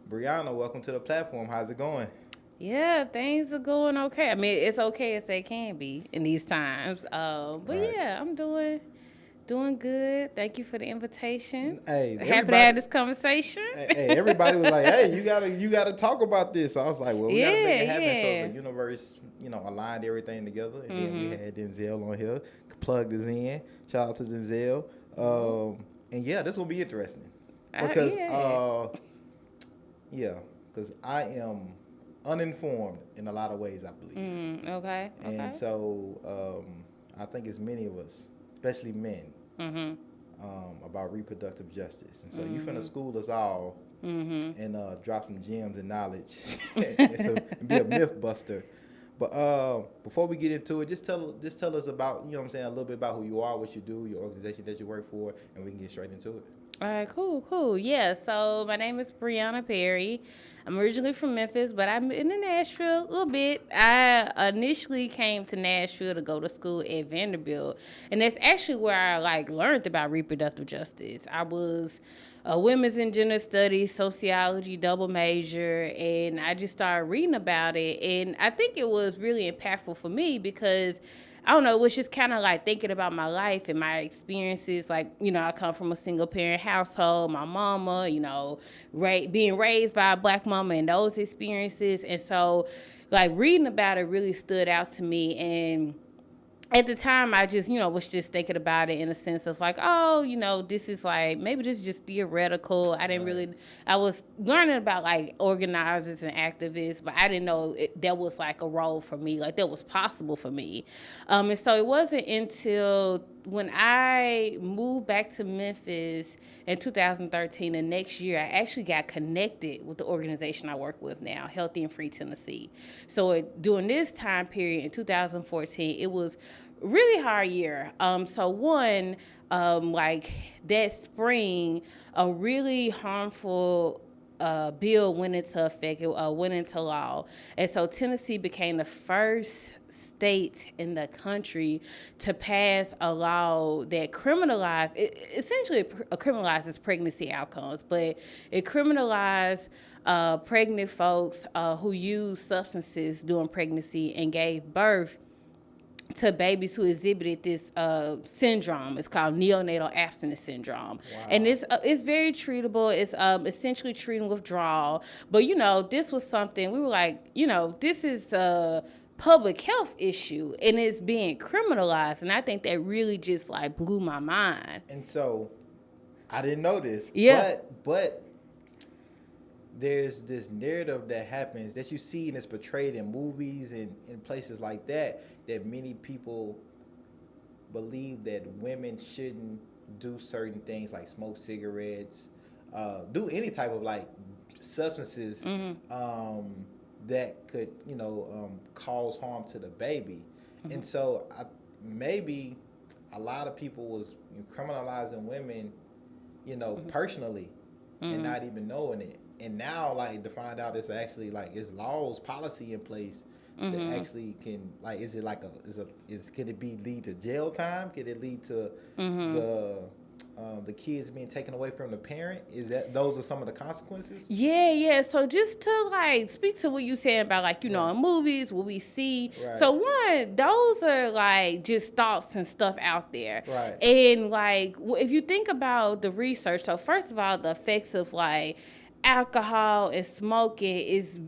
Briana, welcome to the platform. How's it going? Yeah, things are going okay. I mean, it's okay as they can be in these times. But Right. yeah, I'm doing good. Thank you for the invitation. Hey, Happy to everybody. have this conversation. Everybody was like, "Hey, you gotta talk about this." So I was like, "Well, we gotta make Yeah, it happen." So the yeah. universe, aligned everything together, and then we Mhm. had Denzel on here, plugged us in. Shout out to Denzel. And yeah, this will be interesting because, Yeah. yeah, because I am uninformed in a lot of ways, I believe. Okay. And Okay. so I think it's many of us, especially men, Mhm. about reproductive justice. And so you finna Mhm. school us all Mhm. and drop some gems and knowledge and be a myth buster. But before we get into it, just tell us about, what I'm saying, a little bit about who you are, what you do, your organization that you work for, and we can get straight into it. All right, cool. Yeah, so my name is Briana Perry. I'm originally from Memphis, but I'm in Nashville a little bit. I initially came to Nashville to go to school at Vanderbilt, and that's actually where I learned about reproductive justice. I was a women's and gender studies, sociology double major, and I just started reading about it, and I think it was really impactful for me because I don't know, it was just kind of like thinking about my life and my experiences. Like, I come from a single parent household, my mama, being raised by a black mama and those experiences. And so, reading about it really stood out to me. And at the time, I just, was just thinking about it in a sense of like, oh, this is like, maybe this is just theoretical. I didn't Right. really, I was learning about like organizers and activists, but I didn't know that was like a role for me, like that was possible for me. And so it wasn't until when I moved back to Memphis in 2013, the next year, I actually got connected with the organization I work with now, Healthy and Free Tennessee. So during this time period in 2014, it was really hard year. So one, like that spring, a really harmful bill went into effect. It went into law, and so Tennessee became the first state in the country to pass a law that essentially criminalizes pregnancy outcomes, but it criminalized pregnant folks who use substances during pregnancy and gave birth to babies who exhibited this syndrome. It's called neonatal abstinence syndrome, and Wow. it's very treatable. It's essentially treating withdrawal. But this was something we were like, this is a public health issue, and it's being criminalized. And I think that really just like blew my mind. And so I didn't know this, Yeah. but there's this narrative that happens that you see and it's portrayed in movies and in places like that many people believe that women shouldn't do certain things like smoke cigarettes, do any type of like substances that could cause harm to the baby. And so maybe a lot of people was criminalizing women, personally, and not even knowing it. And now, like, to find out it's actually like it's laws, policy in place that actually can, like, is it like could it be lead to jail time? Could it lead to the kids being taken away from the parent? Is that those are some of the consequences? Yeah. So just to like speak to what you said about like, Right. in movies, what we see. Right. So one, those are like just thoughts and stuff out there. Right. And like, if you think about the research, so first of all, the effects of like alcohol and smoking is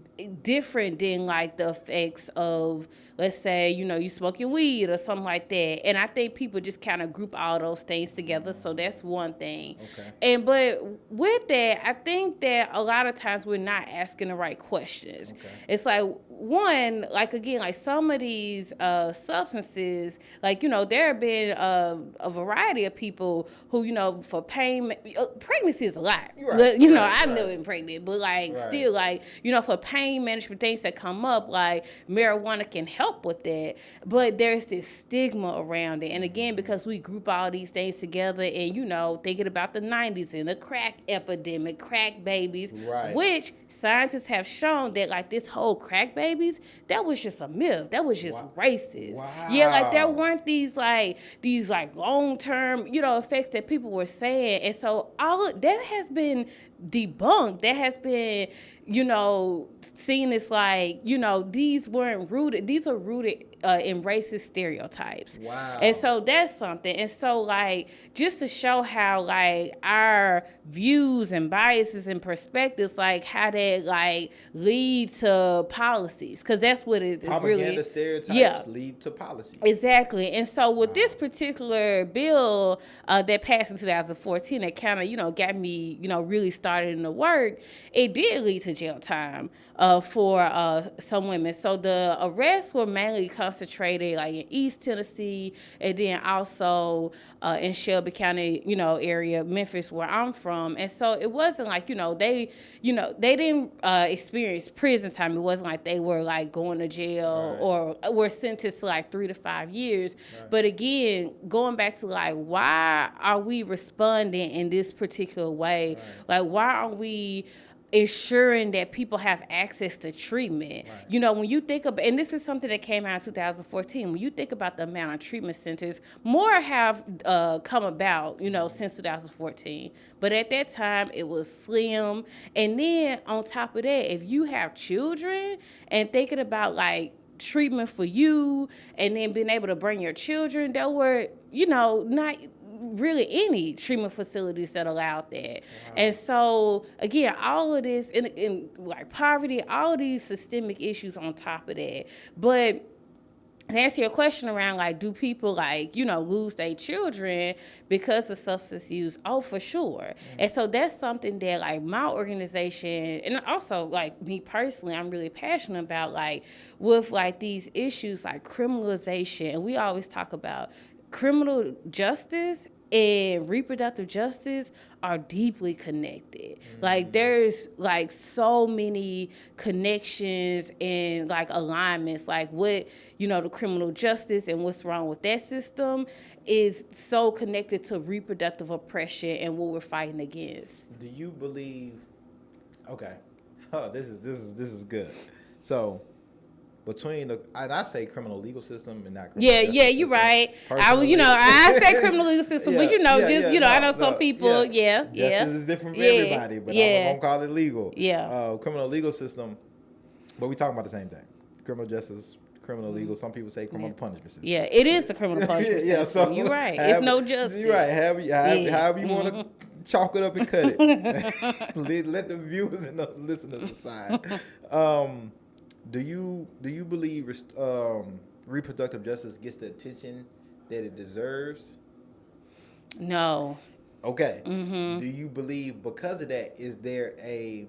different than like the effects of, let's say, you smoking weed or something like that. And I think people just kind of group all those things together. So that's one thing. Okay. But with that, I think that a lot of times we're not asking the right questions. Okay. It's like, one, like again, like some of these substances, like, there have been a variety of people who, for pain, pregnancy is a lot. Right. I've never been pregnant, but like Right. still, like, for pain management things that come up, like marijuana can help with that. But there's this stigma around it. And again, because we group all these things together and, thinking about the 90s and the crack epidemic, crack babies, Right. which scientists have shown that like this whole crack babies, that was just a myth. That was just racist. Wow. Yeah, like there weren't these long-term, effects that people were saying. And so all that has been debunked, that has been, seen as like, these are rooted in racist stereotypes. Wow. And so that's something. And so, like, just to show how, like, our views and biases and perspectives, like, how that, like, lead to policies. Because that's what it is really. Propaganda stereotypes lead to policies. Exactly. And so with this particular bill that passed in 2014, that kind of, got me, really started in the work, it did lead to jail time for some women. So the arrests were mainly concentrated like in East Tennessee, and then also in Shelby County, area, Memphis, where I'm from. And so it wasn't like, they didn't experience prison time. It wasn't like they were like going to jail or were sentenced to like 3 to 5 years. Right. But again, going back to like, why are we responding in this particular way? Right. Like, why are we ensuring that people have access to treatment? Right. When you think about, and this is something that came out in 2014, when you think about the amount of treatment centers, more have come about, since 2014. But at that time, it was slim. And then on top of that, if you have children and thinking about like treatment for you and then being able to bring your children, there were, not really any treatment facilities that allowed that. Wow. And so again, all of this in like poverty, all of these systemic issues on top of that. But to answer your question around like, do people like, lose their children because of substance use? Oh, for sure. Mm-hmm. And so that's something that like my organization, and also like me personally, I'm really passionate about, like with like these issues like criminalization. And we always talk about criminal justice and reproductive justice are deeply connected. Mm-hmm. Like there's like so many connections and like alignments, like what, the criminal justice and what's wrong with that system is so connected to reproductive oppression and what we're fighting against. Do you believe, okay, this is good. So between I say criminal legal system and not criminal justice system. You're right. I say criminal legal system, but I know some people, Justice is different for everybody, but I'm gonna call it legal. Criminal legal system, but we talking about the same thing. Criminal justice, criminal legal. Some people say criminal punishment system. Yeah, it is the criminal punishment system. So you're right. It's no justice. You're right. However you want to chalk it up and cut it. Let the viewers and the listeners decide. Do you believe reproductive justice gets the attention that it deserves? No. Okay. Mm-hmm. Do you believe because of that, is there a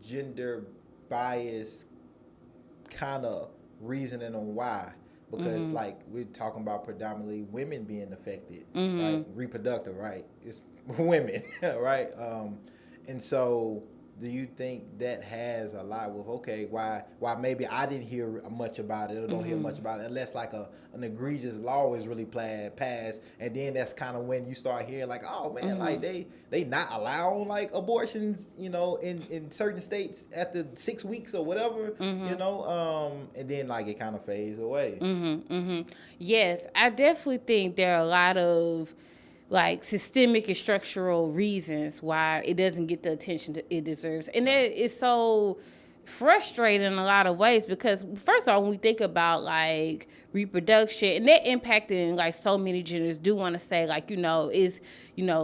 gender bias kind of reasoning on why? Because like we're talking about predominantly women being affected, right? Reproductive, right? It's women, right? And so do you think that has a lot with, okay, why maybe I didn't hear much about it or don't hear much about it unless like an egregious law is really passed, and then that's kind of when you start hearing like, oh man, like they not allowing like abortions, in certain states after 6 weeks or whatever, and then like it kind of fades away. Yes, I definitely think there are a lot of like systemic and structural reasons why it doesn't get the attention that it deserves. And that is so frustrating in a lot of ways because first of all, when we think about like reproduction and that impacting like so many genders, do want to say like, is,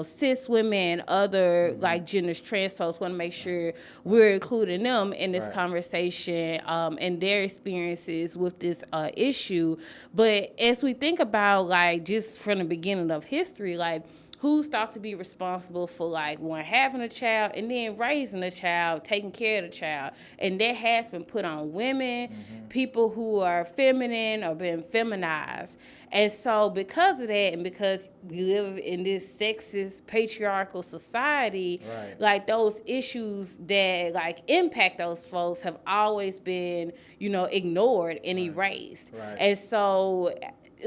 cis women, other like genders, trans folks, want to make sure we're including them in this conversation and their experiences with this issue. But as we think about like just from the beginning of history, like who's thought to be responsible for like one having a child and then raising a child, taking care of the child, and that has been put on women, people who are feminine or been feminized. And so because of that, and because we live in this sexist, patriarchal society, like those issues that like impact those folks have always been, ignored and erased. And so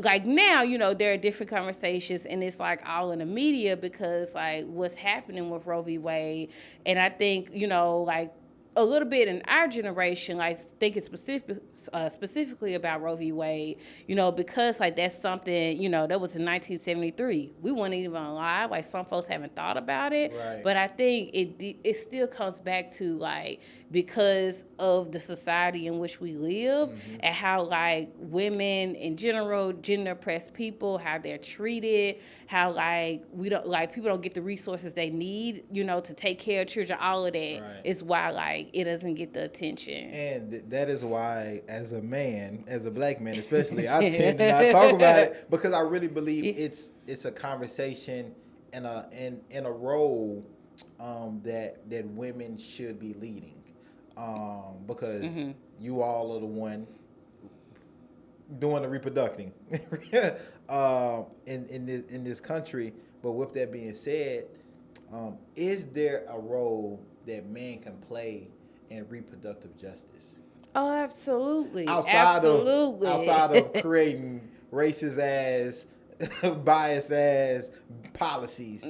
like now, there are different conversations and it's like all in the media because like what's happening with Roe v. Wade. And I think, like a little bit in our generation, like thinking specifically about Roe v. Wade, because like that's something, that was in 1973. We weren't even alive. Like some folks haven't thought about it, Right. but I think it still comes back to like because of the society in which we live and how like women in general, gender oppressed people, how they're treated, how like we don't like people don't get the resources they need, to take care of children. All of that is why like it doesn't get the attention. And that is why, as a man, as a black man especially, I tend to not talk about it because I really believe it's a conversation and a role that women should be leading, because you all are the one doing the reproducting in this country. But with that being said, is there a role that men can play in reproductive justice? Oh, absolutely. Outside of creating racist ass, biased ass policies, at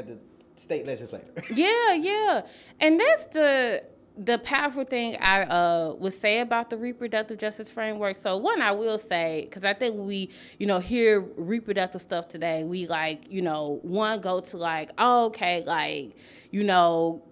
the state legislature. Yeah. And that's the powerful thing I would say about the reproductive justice framework. So one, I will say, because I think we, hear reproductive stuff today, we like, one go to like, oh, okay, like,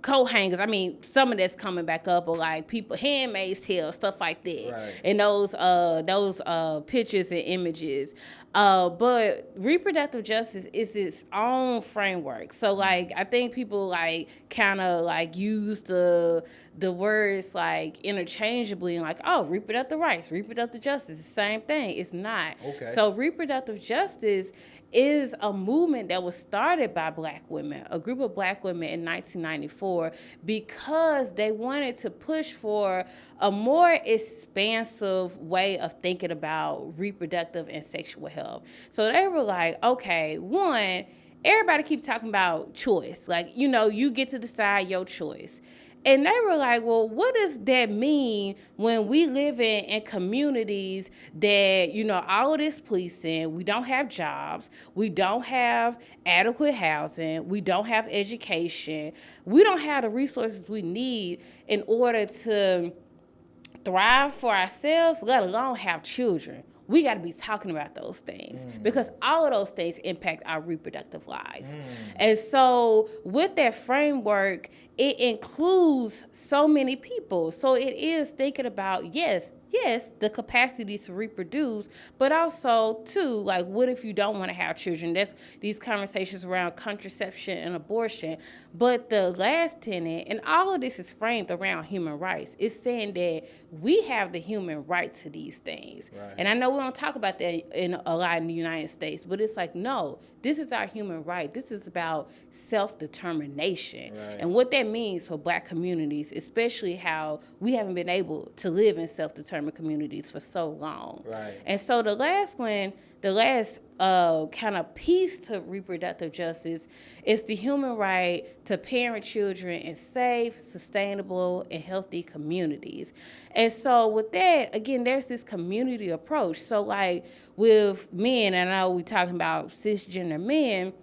coat hangers. I mean, some of that's coming back up, or like people, Handmaid's Tale, stuff like that. Right. And those pictures and images. But reproductive justice is its own framework. So like, I think people like kind of like use the words like interchangeably and like, oh, reproductive rights, reproductive justice, the same thing. It's not. Okay. So reproductive justice is a movement that was started by black women, a group of black women in 1994, because they wanted to push for a more expansive way of thinking about reproductive and sexual health. So they were like, okay, one, everybody keeps talking about choice. Like, you get to decide your choice. And they were like, well, what does that mean when we live in communities that, all of this policing, we don't have jobs, we don't have adequate housing, we don't have education, we don't have the resources we need in order to thrive for ourselves, let alone have children. We got to be talking about those things because all of those things impact our reproductive life. And so with that framework, it includes so many people. So it is thinking about, yes, the capacity to reproduce, but also, too, like, what if you don't want to have children? That's these conversations around contraception and abortion. But the last tenet, and all of this is framed around human rights, is saying that we have the human right to these things. Right. And I know we don't talk about that in a lot in the United States, but it's like, no, this is our human right. This is about self-determination. Right. And what that means for black communities, especially how we haven't been able to live in self-determined communities for so long. Right. And so the last kind of piece to reproductive justice is the human right to parent children in safe, sustainable, and healthy communities. And so with that, again, there's this community approach. So like with men, and I know we're talking about cisgender men,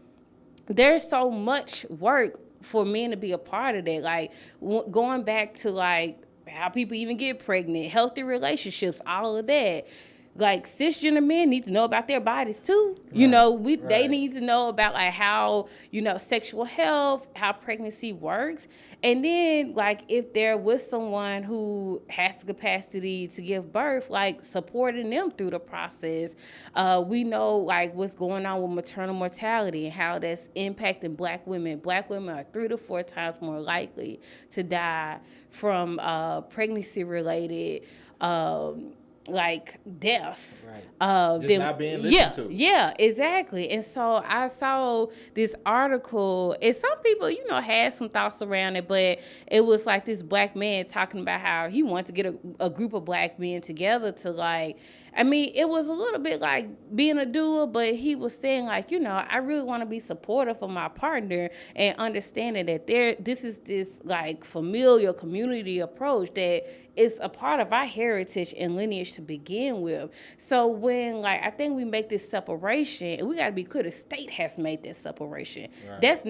there's so much work for men to be a part of that. Like going back to like how people even get pregnant, healthy relationships, all of that. Like cisgender men need to know about their bodies too. Right. They need to know about like how, sexual health, how pregnancy works. And then like if they're with someone who has the capacity to give birth, like supporting them through the process. We know like what's going on with maternal mortality and how that's impacting black women. Black women are 3 to 4 times more likely to die from pregnancy related like deaths. Right. Just not being listened to. Yeah, exactly. And so I saw this article, and some people, had some thoughts around it, but it was like this black man talking about how he wanted to get a group of black men together to like, it was a little bit like being a doer, but he was saying like, I really want to be supportive of my partner and understanding that this is this like familial community approach that is a part of our heritage and lineage to begin with. So when like I think we make this separation, and we got to be clear, the state has made this separation. Right. That's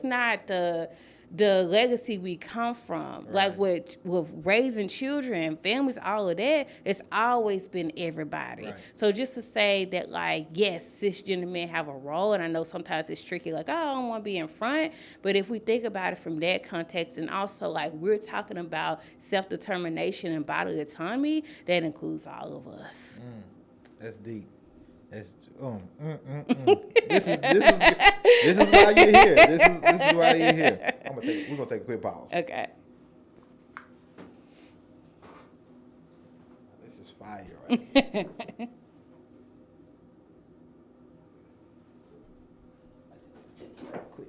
not the legacy we come from. Right. Like with raising children, families, all of that, it's always been everybody. Right. So just to say that, like, yes, cisgender men have a role, and I know sometimes it's tricky, like, oh, I don't want to be in front, but if we think about it from that context, and also, like, we're talking about self-determination and bodily autonomy, that includes all of us. That's deep. That's This is why you're here. This is why you're here. We're gonna take a quick pause. Okay. This is fire right here. Right quick.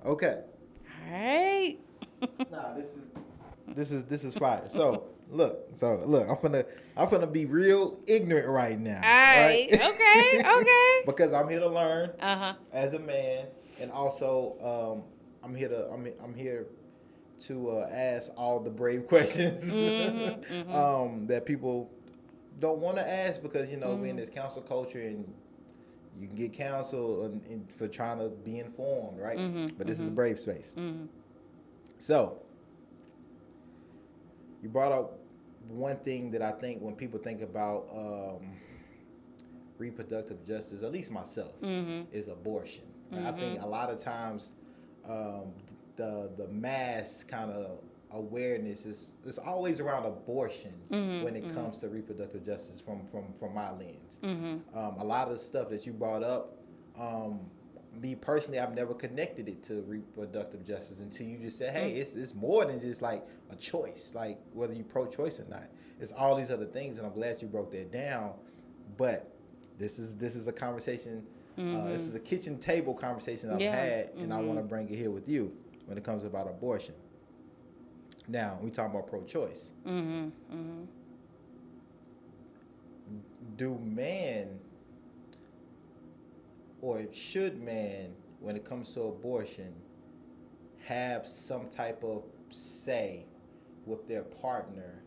Okay. All right. Nah, this is fire. So look, I'm finna be real ignorant right now. All right. Okay. Because I'm here to learn Uh-huh. as a man, and also I'm here to ask all the brave questions that people don't want to ask, because we're in this counsel culture, and you can get counseled for trying to be informed, right? But this is a brave space. So you brought up one thing that I think when people think about reproductive justice, at least myself, is abortion. Right? I think a lot of times the mass kind of awareness is always around abortion when it comes to reproductive justice from my lens. A lot of the stuff that you brought up, me personally, I've never connected it to reproductive justice until you just said, hey, it's more than just like a choice, like whether you pro-choice or not. It's all these other things, and I'm glad you broke that down. But this is a conversation, this is a kitchen table conversation I've had, and I want to bring it here with you when it comes about abortion. Now, we talk about pro-choice. Do man, or should man, when it comes to abortion, have some type of say with their partner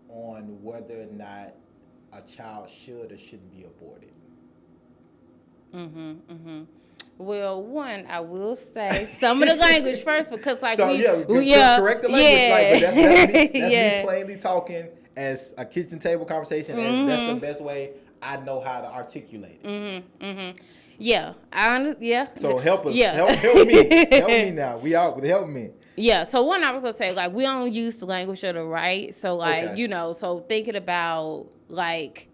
on whether or not a child should or shouldn't be aborted? Well, one, I will say some of the language first, because like correct the language, but that's me plainly talking as a kitchen table conversation, and that's the best way I know how to articulate it. Yeah, So help us, help me now. We out, help me. Yeah, so one, I was gonna say, like, we don't use the language of the right, so like so thinking about like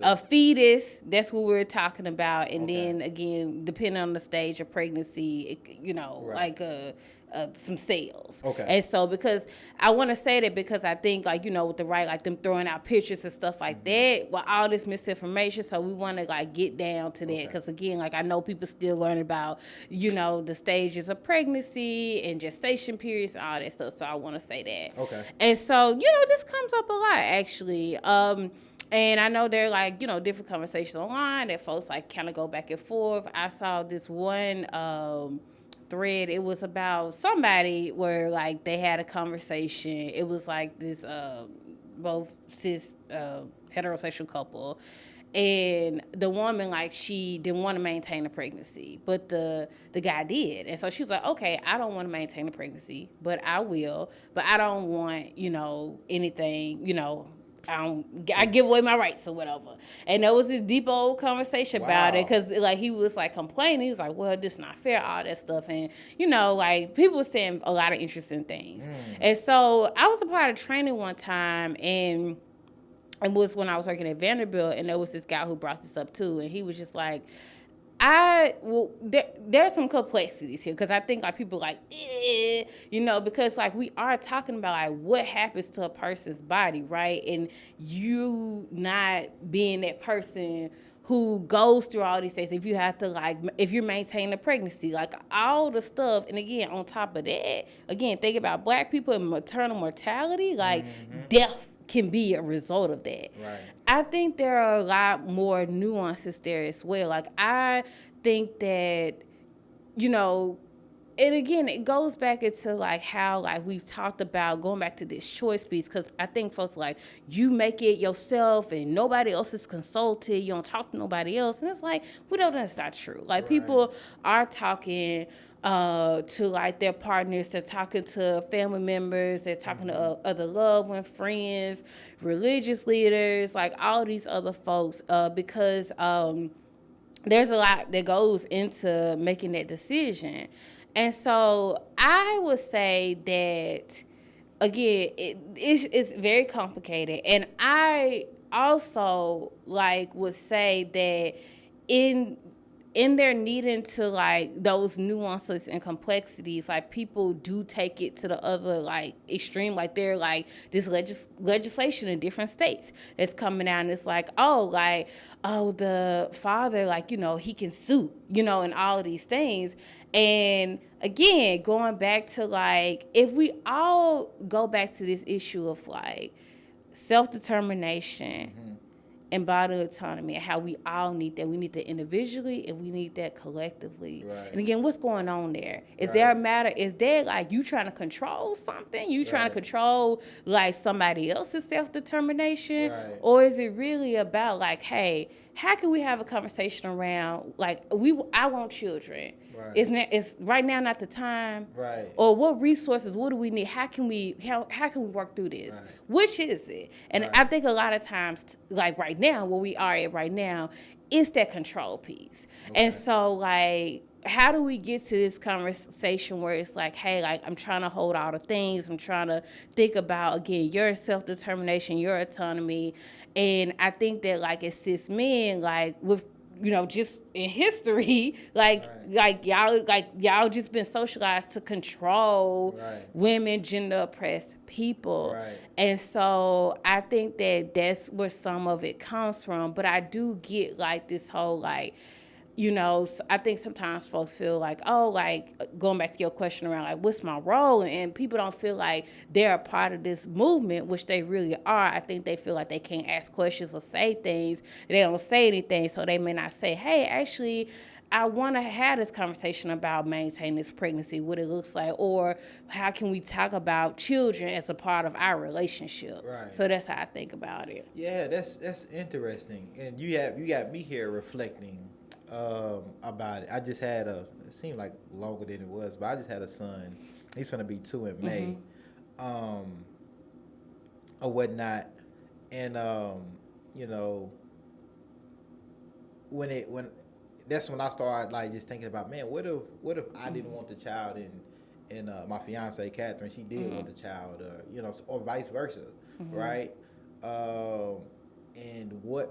a fetus, that's what we're talking about, and then again, depending on the stage of pregnancy, like some cells. Okay. And so, because I want to say that, because I think, like, with the right, like them throwing out pictures and stuff like that, well, all this misinformation, so we want to like get down to that, because again, like, I know people still learn about, the stages of pregnancy and gestation periods and all that stuff, so I want to say that. Okay. And so, this comes up a lot, actually. And I know there are, like, different conversations online that folks, like, kind of go back and forth. I saw this one thread. It was about somebody where, like, they had a conversation. It was, like, this both cis heterosexual couple. And the woman, like, she didn't want to maintain a pregnancy, but the guy did. And so she was like, okay, I don't want to maintain a pregnancy, but I will. But I don't want, anything, I give away my rights or whatever. And there was this deep old conversation about it, because like he was like complaining. He was like, well, this is not fair, all that stuff. And like people were saying a lot of interesting things. And so I was a part of training one time, and it was when I was working at Vanderbilt, and there was this guy who brought this up too, and he was just like, there's some complexities here, because I think like people like, because like we are talking about like what happens to a person's body, right? And you not being that person who goes through all these things, if you have to like, if you're maintaining a pregnancy, like all the stuff. And again, on top of that, again, think about Black people and maternal mortality, like death can be a result of that. Right. I think there are a lot more nuances there as well. Like, I think that, and again, it goes back into like how like we've talked about going back to this choice piece, because I think folks like you make it yourself and nobody else is consulted. You don't talk to nobody else, and it's like we know that's not true. Like Right. people are talking to like their partners, they're talking to family members, they're talking to other loved ones, friends, religious leaders, like all these other folks, because there's a lot that goes into making that decision. And so I would say that, again, it's very complicated. And I also like would say that in their needing to like those nuances and complexities, like people do take it to the other like extreme. Like they're like this legislation in different states that's coming out, and it's like, oh, the father, like, he can sue, and all of these things. And again, going back to like, if we all go back to this issue of like self-determination, and bodily autonomy, and how we all need that. We need that individually and we need that collectively. Right. And again, what's going on there? Is there a matter, is there like you trying to control something? You trying to control like somebody else's self-determination? Right. Or is it really about like, hey, how can we have a conversation around like I want children? Right. Is right now not the time? Right. Or what resources? What do we need? How can we work through this? Right. Which is it? And I think a lot of times, like right now, where we are at right now, it's that control piece. Okay. And so like, how do we get to this conversation where it's like, hey, like I'm trying to hold all the things. I'm trying to think about, again, your self-determination, your autonomy. And I think that like as cis men, like with, just in history, like y'all just been socialized to control women, gender oppressed people. Right. And so I think that that's where some of it comes from. But I do get like this whole like, I think sometimes folks feel like, oh, like going back to your question around like, what's my role? And people don't feel like they're a part of this movement, which they really are. I think they feel like they can't ask questions or say things. They don't say anything, so they may not say, hey, actually, I want to have this conversation about maintaining this pregnancy, what it looks like, or how can we talk about children as a part of our relationship. Right. So that's how I think about it. Yeah, that's interesting. And you got me here reflecting about it. I just had it seemed like longer than it was, but I just had a son. He's gonna be 2 in May, or whatnot. And when that's when I started like just thinking about, man, what if I didn't want the child and my fiance Catherine, she did want the child, or vice versa, right? And what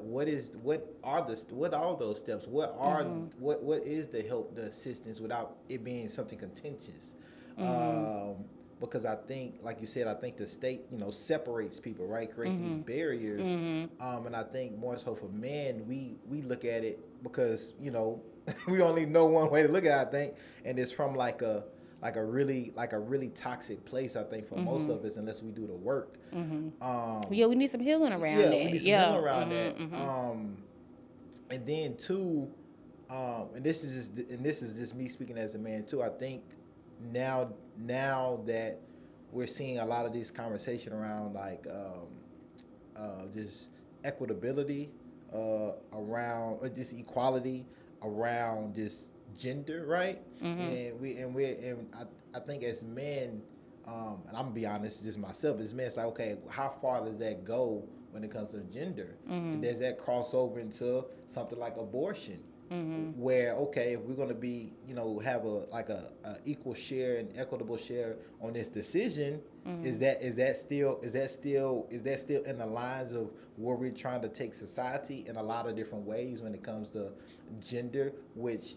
are those steps? What is the help, the assistance, without it being something contentious? Because I think, like you said, I think the state, separates people, right? Create these barriers. And I think more so for men, we look at it because, we only know one way to look at it, I think, and it's from like a really toxic place, I think, for most of us, unless we do the work. Yeah, we need some healing around that. We need some healing around that. And then too, and this is just me speaking as a man too. I think now that we're seeing a lot of these conversation around like just equitability, around just equality, around just gender, right? And I think as men, and I'm gonna be honest, just myself, as men, it's like, okay, how far does that go when it comes to gender? Does that cross over into something like abortion? Where, okay, if we're gonna be, have a equal share and equitable share on this decision, is that still in the lines of where we're trying to take society in a lot of different ways when it comes to gender, which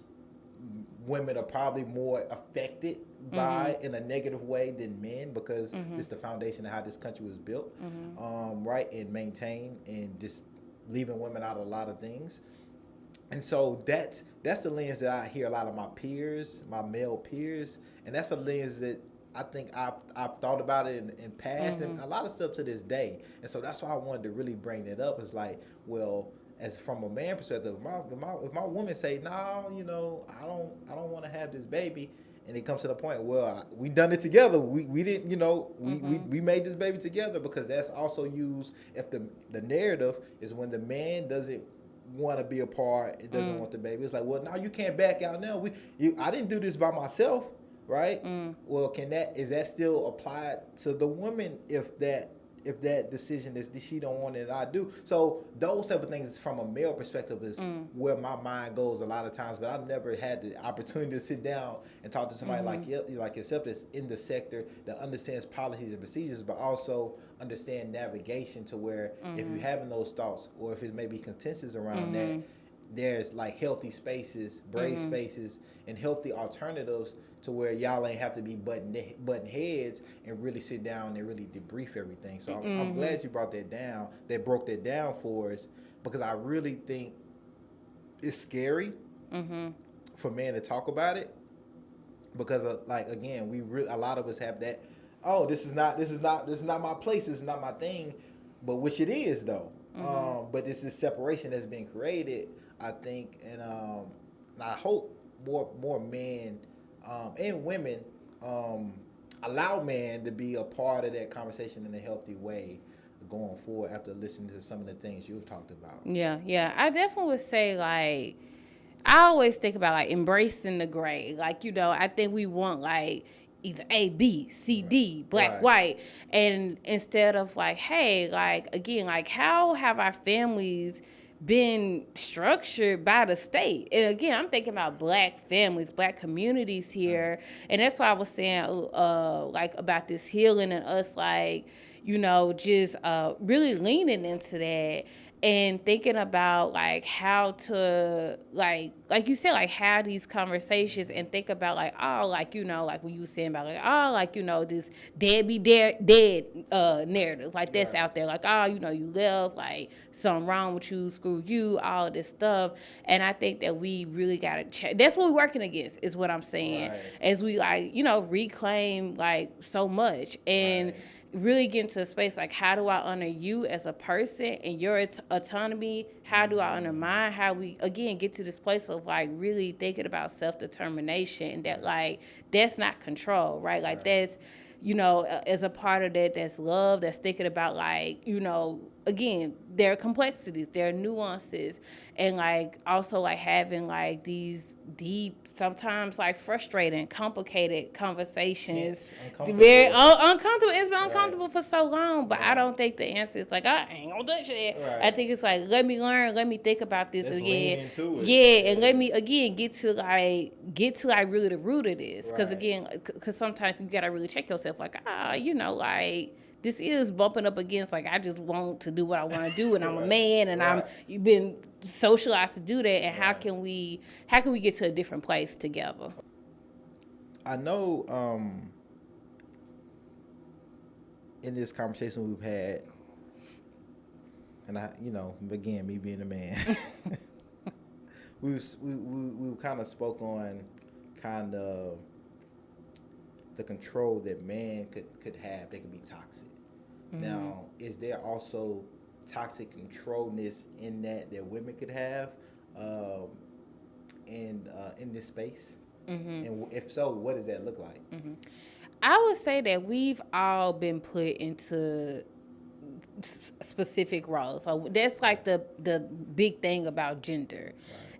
women are probably more affected by in a negative way than men, because it's the foundation of how this country was built, right, and maintained, and just leaving women out of a lot of things. And so that's the lens that I hear a lot of my peers, my male peers, and that's a lens that I think I've thought about it in past, and a lot of stuff to this day. And so that's why I wanted to really bring that up. It's like, well, as from a man perspective, if my woman say, no, I don't want to have this baby, and it comes to the point, well, we done it together. We didn't, we made this baby together, because that's also used if the narrative is when the man doesn't want to be a part, it doesn't want the baby. It's like, well, now you can't back out now. I didn't do this by myself, right? Well, is that still applied to the woman if that decision is she don't want it and I do? So those type of things from a male perspective is where my mind goes a lot of times. But I've never had the opportunity to sit down and talk to somebody like yourself that's in the sector, that understands policies and procedures, but also understand navigation to where if you're having those thoughts, or if it may be consensus around that, there's like healthy spaces, brave spaces, and healthy alternatives to where y'all ain't have to be butting heads and really sit down and really debrief everything. So I'm glad you broke that down for us, because I really think it's scary for men to talk about it, because again, a lot of us have that, oh, this is not my place, this is not my thing, but which it is though. But this is separation that's been created, I think, and I hope more men and women allow men to be a part of that conversation in a healthy way going forward after listening to some of the things you've talked about. Yeah. I definitely would say, like, I always think about, like, embracing the gray. Like, I think we want, like, either A, B, C, D, black, white. And instead of, like, hey, like, again, like, how have our families been structured by the state? And again, I'm thinking about black families, black communities here. And that's why I was saying, like, about this healing and us, like, just really leaning into that and thinking about, like, how to, like you said, like, have these conversations and think about, like, oh, like, like when you were saying about, like, oh, like, this dead narrative, like, that's out there, like, oh, you left, like, something wrong with you, screw you, all this stuff. And I think that we really got to check. That's what we're working against, is what I'm saying. As we, like, reclaim, like, so much. And really get into a space, like, how do I honor you as a person and your autonomy? How do I honor mine? How we, again, get to this place of, like, really thinking about self-determination, and that, like, that's not control, right? Like, that's, as a part of that, that's love, that's thinking about, like, again, there are complexities, there are nuances, and, like, also, like, having, like, these deep, sometimes, like, frustrating, complicated conversations. Very uncomfortable. It's been uncomfortable for so long, but I don't think the answer is, like, I ain't gonna touch it. I think it's, like, let me learn, let me think about this again. And let me, again, get to really the root of this. Because sometimes you gotta really check yourself, like, like, this is bumping up against, like, I just want to do what I want to do, and I'm a man, and you've been socialized to do that, and how can we get to a different place together? I know in this conversation we've had, and I, again, me being a man, we kind of spoke on kind of the control that man could have. They could be toxic. Now, is there also toxic controlness in that women could have in this space? And if so, what does that look like? I would say that we've all been put into specific roles. So that's, like, the big thing about gender.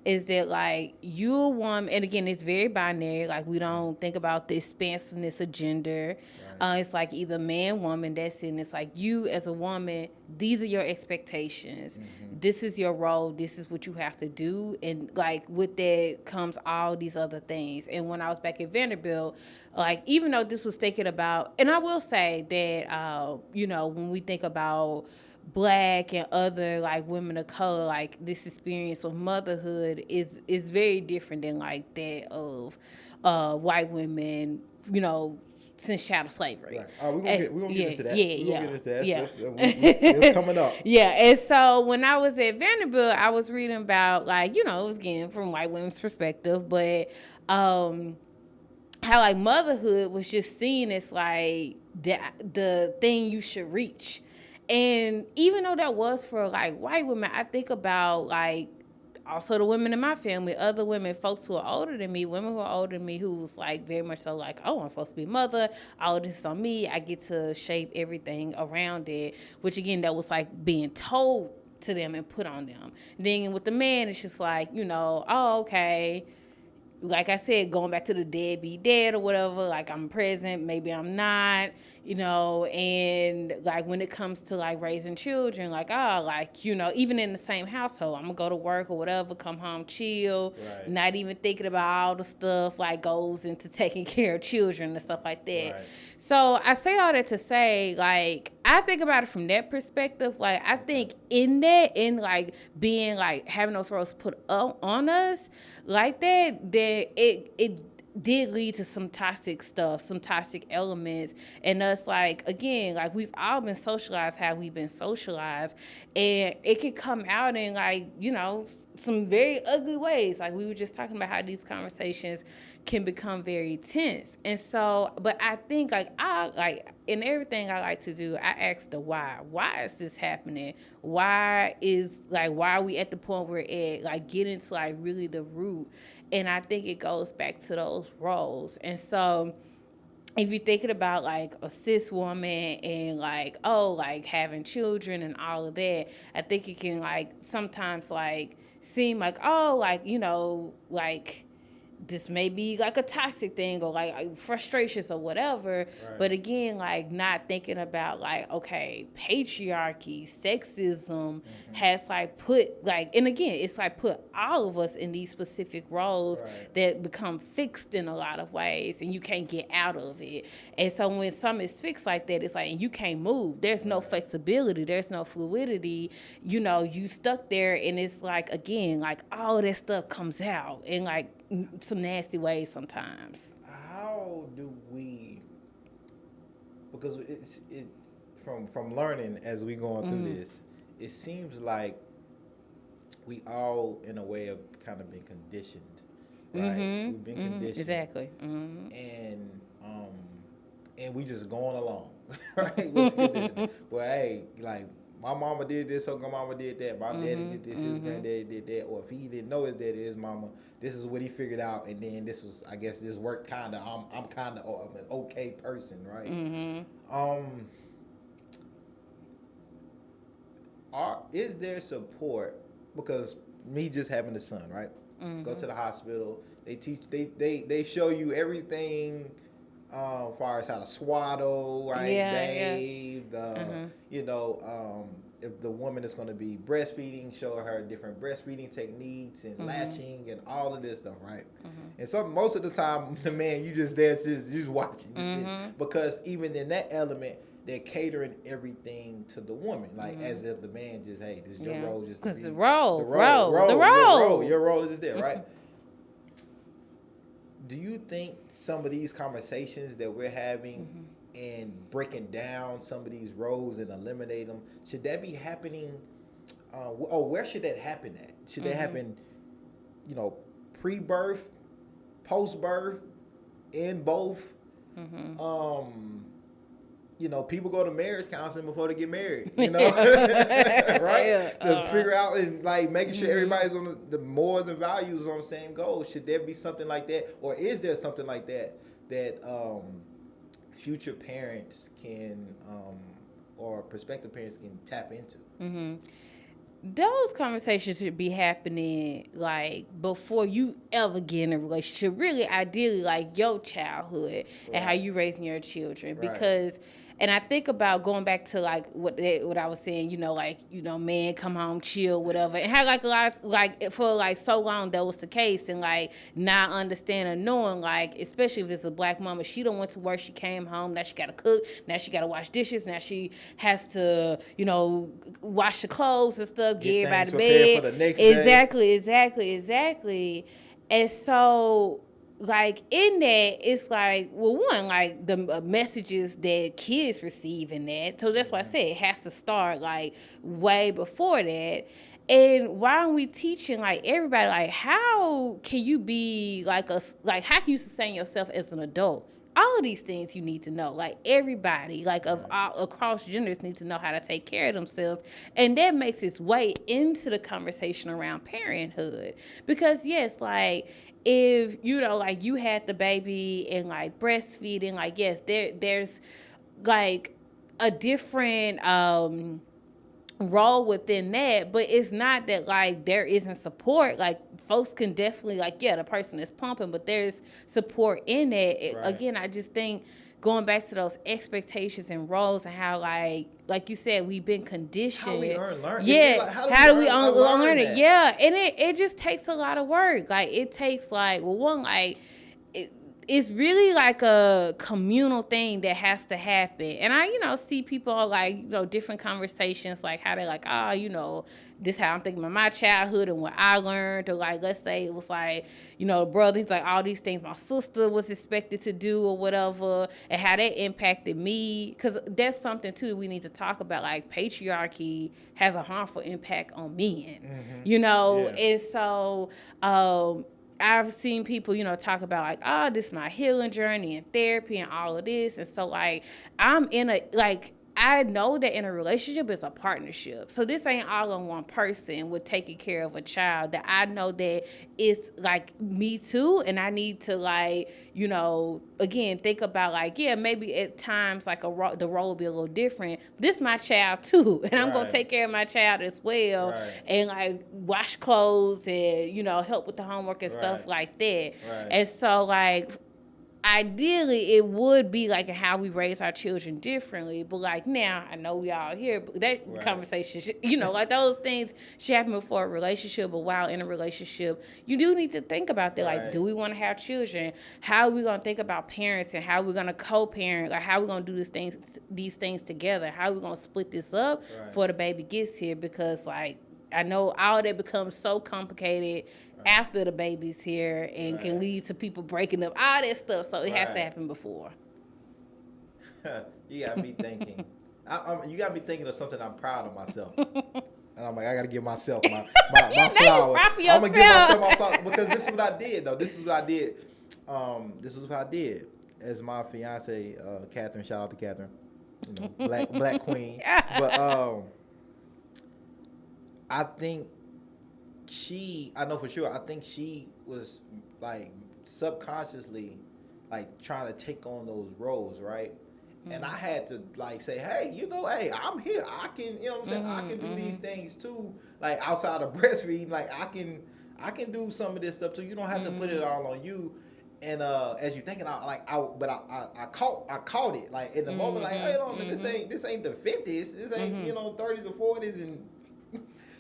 Is that, like, you're a woman, and again, it's very binary. Like, we don't think about the expansiveness of gender. It's like either man, woman, that's it. And it's like, you as a woman, these are your expectations. This is your role. This is what you have to do. And, like, with that comes all these other things. And when I was back at Vanderbilt, like, even though this was thinking about, and I will say that, when we think about Black and other, like, women of color, like, this experience of motherhood is very different than, like, that of white women, since chattel slavery. We're gonna get into that. It's coming up. And so when I was at Vanderbilt, I was reading about, like, it was, again, from white women's perspective, but how, like, motherhood was just seen as, like, the thing you should reach. And even though that was for, like, white women, I think about, like, also the women in my family, other women, folks who are older than me, women who are older than me, who's like very much so like, oh, I'm supposed to be a mother. All this is on me. I get to shape everything around it, which again, that was like being told to them and put on them. Then with the man, it's just like, oh, okay. Like I said, going back to the deadbeat dad or whatever, like I'm present, maybe I'm not, and like when it comes to like raising children, like, even in the same household, I'm gonna go to work or whatever, come home, chill, Right. not even thinking about all the stuff like goes into taking care of children and stuff like that. Right. So I say all that to say, like, I think about it from that perspective. Like, I think in like being like having those roles put up on us like that, then it did lead to some toxic stuff, some toxic elements, and us like again, like we've all been socialized how we've been socialized, and it could come out in like some very ugly ways. Like we were just talking about how these conversations can become very tense. And so, but I think in everything I like to do, I ask the why. Why is this happening? Why are we at the point we're at? Like get into like really the root. And I think it goes back to those roles. And so if you're thinking about like a cis woman and like, having children and all of that, I think it can like sometimes like seem like, this may be like a toxic thing or like frustrations or whatever. Right. But again, like not thinking about like, okay, patriarchy, sexism has like put like, and again, it's like put all of us in these specific roles that become fixed in a lot of ways and you can't get out of it. And so when something is fixed like that, it's like, you can't move. There's no flexibility. There's no fluidity. You stuck there and it's like, again, like all that stuff comes out and like, some nasty ways sometimes. How do we? Because it from learning as we going through this, it seems like we all in a way have kind of been conditioned, right? We've been conditioned, exactly, and we just going along, right? With the conditioning. Well, hey, like. My mama did this, her grandmama did that. My daddy did this, his granddaddy did that. Or if he didn't know his daddy, his mama, this is what he figured out. And then this was, I guess, this worked kind of. I'm kind of an okay person, right? Is there support? Because me just having a son, right? Go to the hospital. They teach. They show you everything. As far as how to swaddle, right, bathe, if the woman is going to be breastfeeding, show her different breastfeeding techniques and latching and all of this stuff, right? And most of the time, the man, you just there, just watching, because even in that element, they're catering everything to the woman, like as if the man just, hey, this is your role, just because your role is there, right? Do you think some of these conversations that we're having and breaking down some of these roles and eliminate them, should that be happening? Where should that happen at? Should that happen, pre-birth, post-birth, in both? People go to marriage counseling before they get married, right? To figure out and like making sure everybody's on the morals and values on the same goal. Should there be something like that? Or is there something like that future parents can, or prospective parents can tap into? Those conversations should be happening like before you ever get in a relationship. Really, ideally, like your childhood and how you raising your children, because. And I think about going back to like what I was saying, man come home, chill, whatever, and how like a lot for like so long that was the case, and like not understanding, knowing like especially if it's a black mama, she don't went to work, she came home, now she got to cook, now she got to wash dishes, now she has to wash the clothes and stuff, get everybody to bed. For the next day. Exactly. And so. Like in that, it's like, well, one, like the messages that kids receive in that. So that's why I said it has to start like way before that. And why aren't we teaching like everybody, like how can you be like how can you sustain yourself as an adult All of these things you need to know. Like everybody, like of all across genders, need to know how to take care of themselves, and that makes its way into the conversation around parenthood. Because yes, like if you know, like you had the baby and like breastfeeding, like yes, there's like a different role within that, but it's not that like there isn't support. Like folks can definitely like, yeah, the person is pumping, but there's support in it. Right. Again, I just think going back to those expectations and roles and how like you said, we've been conditioned. How we learn. Yeah, Like, how do we unlearn it? that? Yeah, and it just takes a lot of work. Like it takes like, well, one, like it's really like a communal thing that has to happen. And I, see people like, different conversations, like how they like, this how I'm thinking about my childhood and what I learned. Or like, let's say it was like, brother, he's like all these things my sister was expected to do or whatever, and how that impacted me. Because that's something too we need to talk about. Like patriarchy has a harmful impact on men, Yeah. And so, I've seen people, talk about like, oh, this is my healing journey and therapy and all of this. And so like, I know that in a relationship it's a partnership. So this ain't all on one person with taking care of a child. That I know that it's like me too. And I need to like, again, think about like, yeah, maybe at times like the role will be a little different. This is my child too. And I'm going to take care of my child as well. Right. And like wash clothes and, help with the homework and stuff like that. Right. And so like, ideally, it would be like how we raise our children differently. But like now, I know we all here, but that conversation, like those things should happen before a relationship. But while in a relationship, you do need to think about that. Like, do we want to have children? How are we going to think about parents and how we're going to co-parent? Like, how are we going to do these things together? How are we going to split this up before the baby gets here? Because like, I know all that becomes so complicated after the baby's here and can lead to people breaking up, all that stuff. So it has to happen before. You got me thinking. You got me thinking of something I'm proud of myself. And I'm like, I got to give myself my flowers. I'm going to give myself my flowers. Because this is what I did, though. This is what I did. As my fiance, Catherine, shout out to Catherine. Black queen. But I think I know for sure, I think she was like subconsciously like trying to take on those roles, right? And I had to like say, hey, I'm here. I can, what I'm saying? I can do these things too. Like outside of breastfeeding, like I can do some of this stuff too. You don't have to put it all on you. And as you're thinking, I caught it. Like in the moment, like, hey, this ain't the 50s. This ain't 30s or 40s and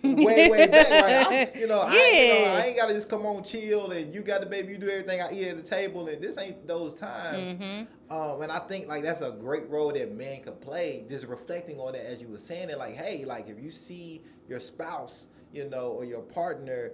way back, right? I ain't gotta just come on chill and you got the baby, you do everything I eat at the table, and this ain't those times. And I think like that's a great role that men could play. Just reflecting on it as you were saying it, like, hey, like if you see your spouse, or your partner,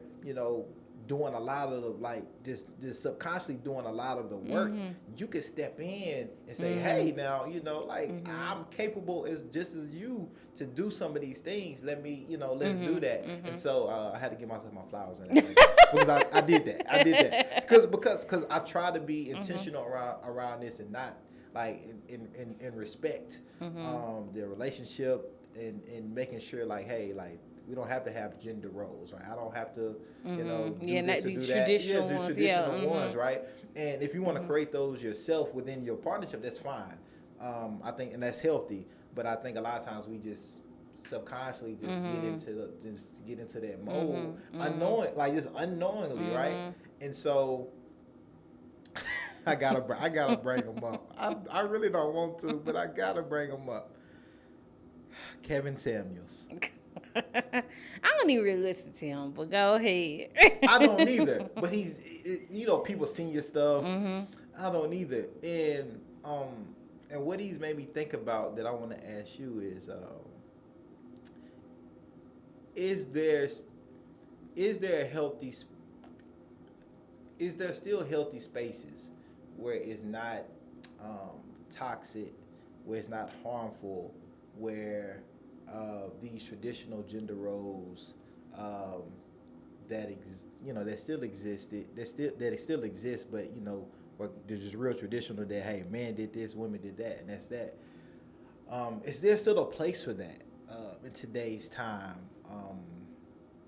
doing a lot of the like just subconsciously doing a lot of the work, you could step in and say, hey, now I'm capable just as you to do some of these things. Let me let's do that. And so I had to give myself my flowers in that because I did that because I try to be intentional around this and not like in respect the relationship and making sure like, hey, like we don't have to have gender roles, right? I don't have to, do this or do that. Traditional ones, traditional ones, right? And if you want to create those yourself within your partnership, that's fine. I think, and that's healthy. But I think a lot of times we just subconsciously get into that mode, unknowingly, right? And so I gotta bring them up. I really don't want to, but I gotta bring them up. Kevin Samuels. I don't even really listen to him, but go ahead. I don't either, but he's, people senior stuff. I don't either, and what he's made me think about that I want to ask you is there still healthy spaces where it's not toxic, where it's not harmful, where these traditional gender roles that still exist, but or they're just real traditional that, hey, men did this, women did that, and that's that. Is there still a place for that in today's time?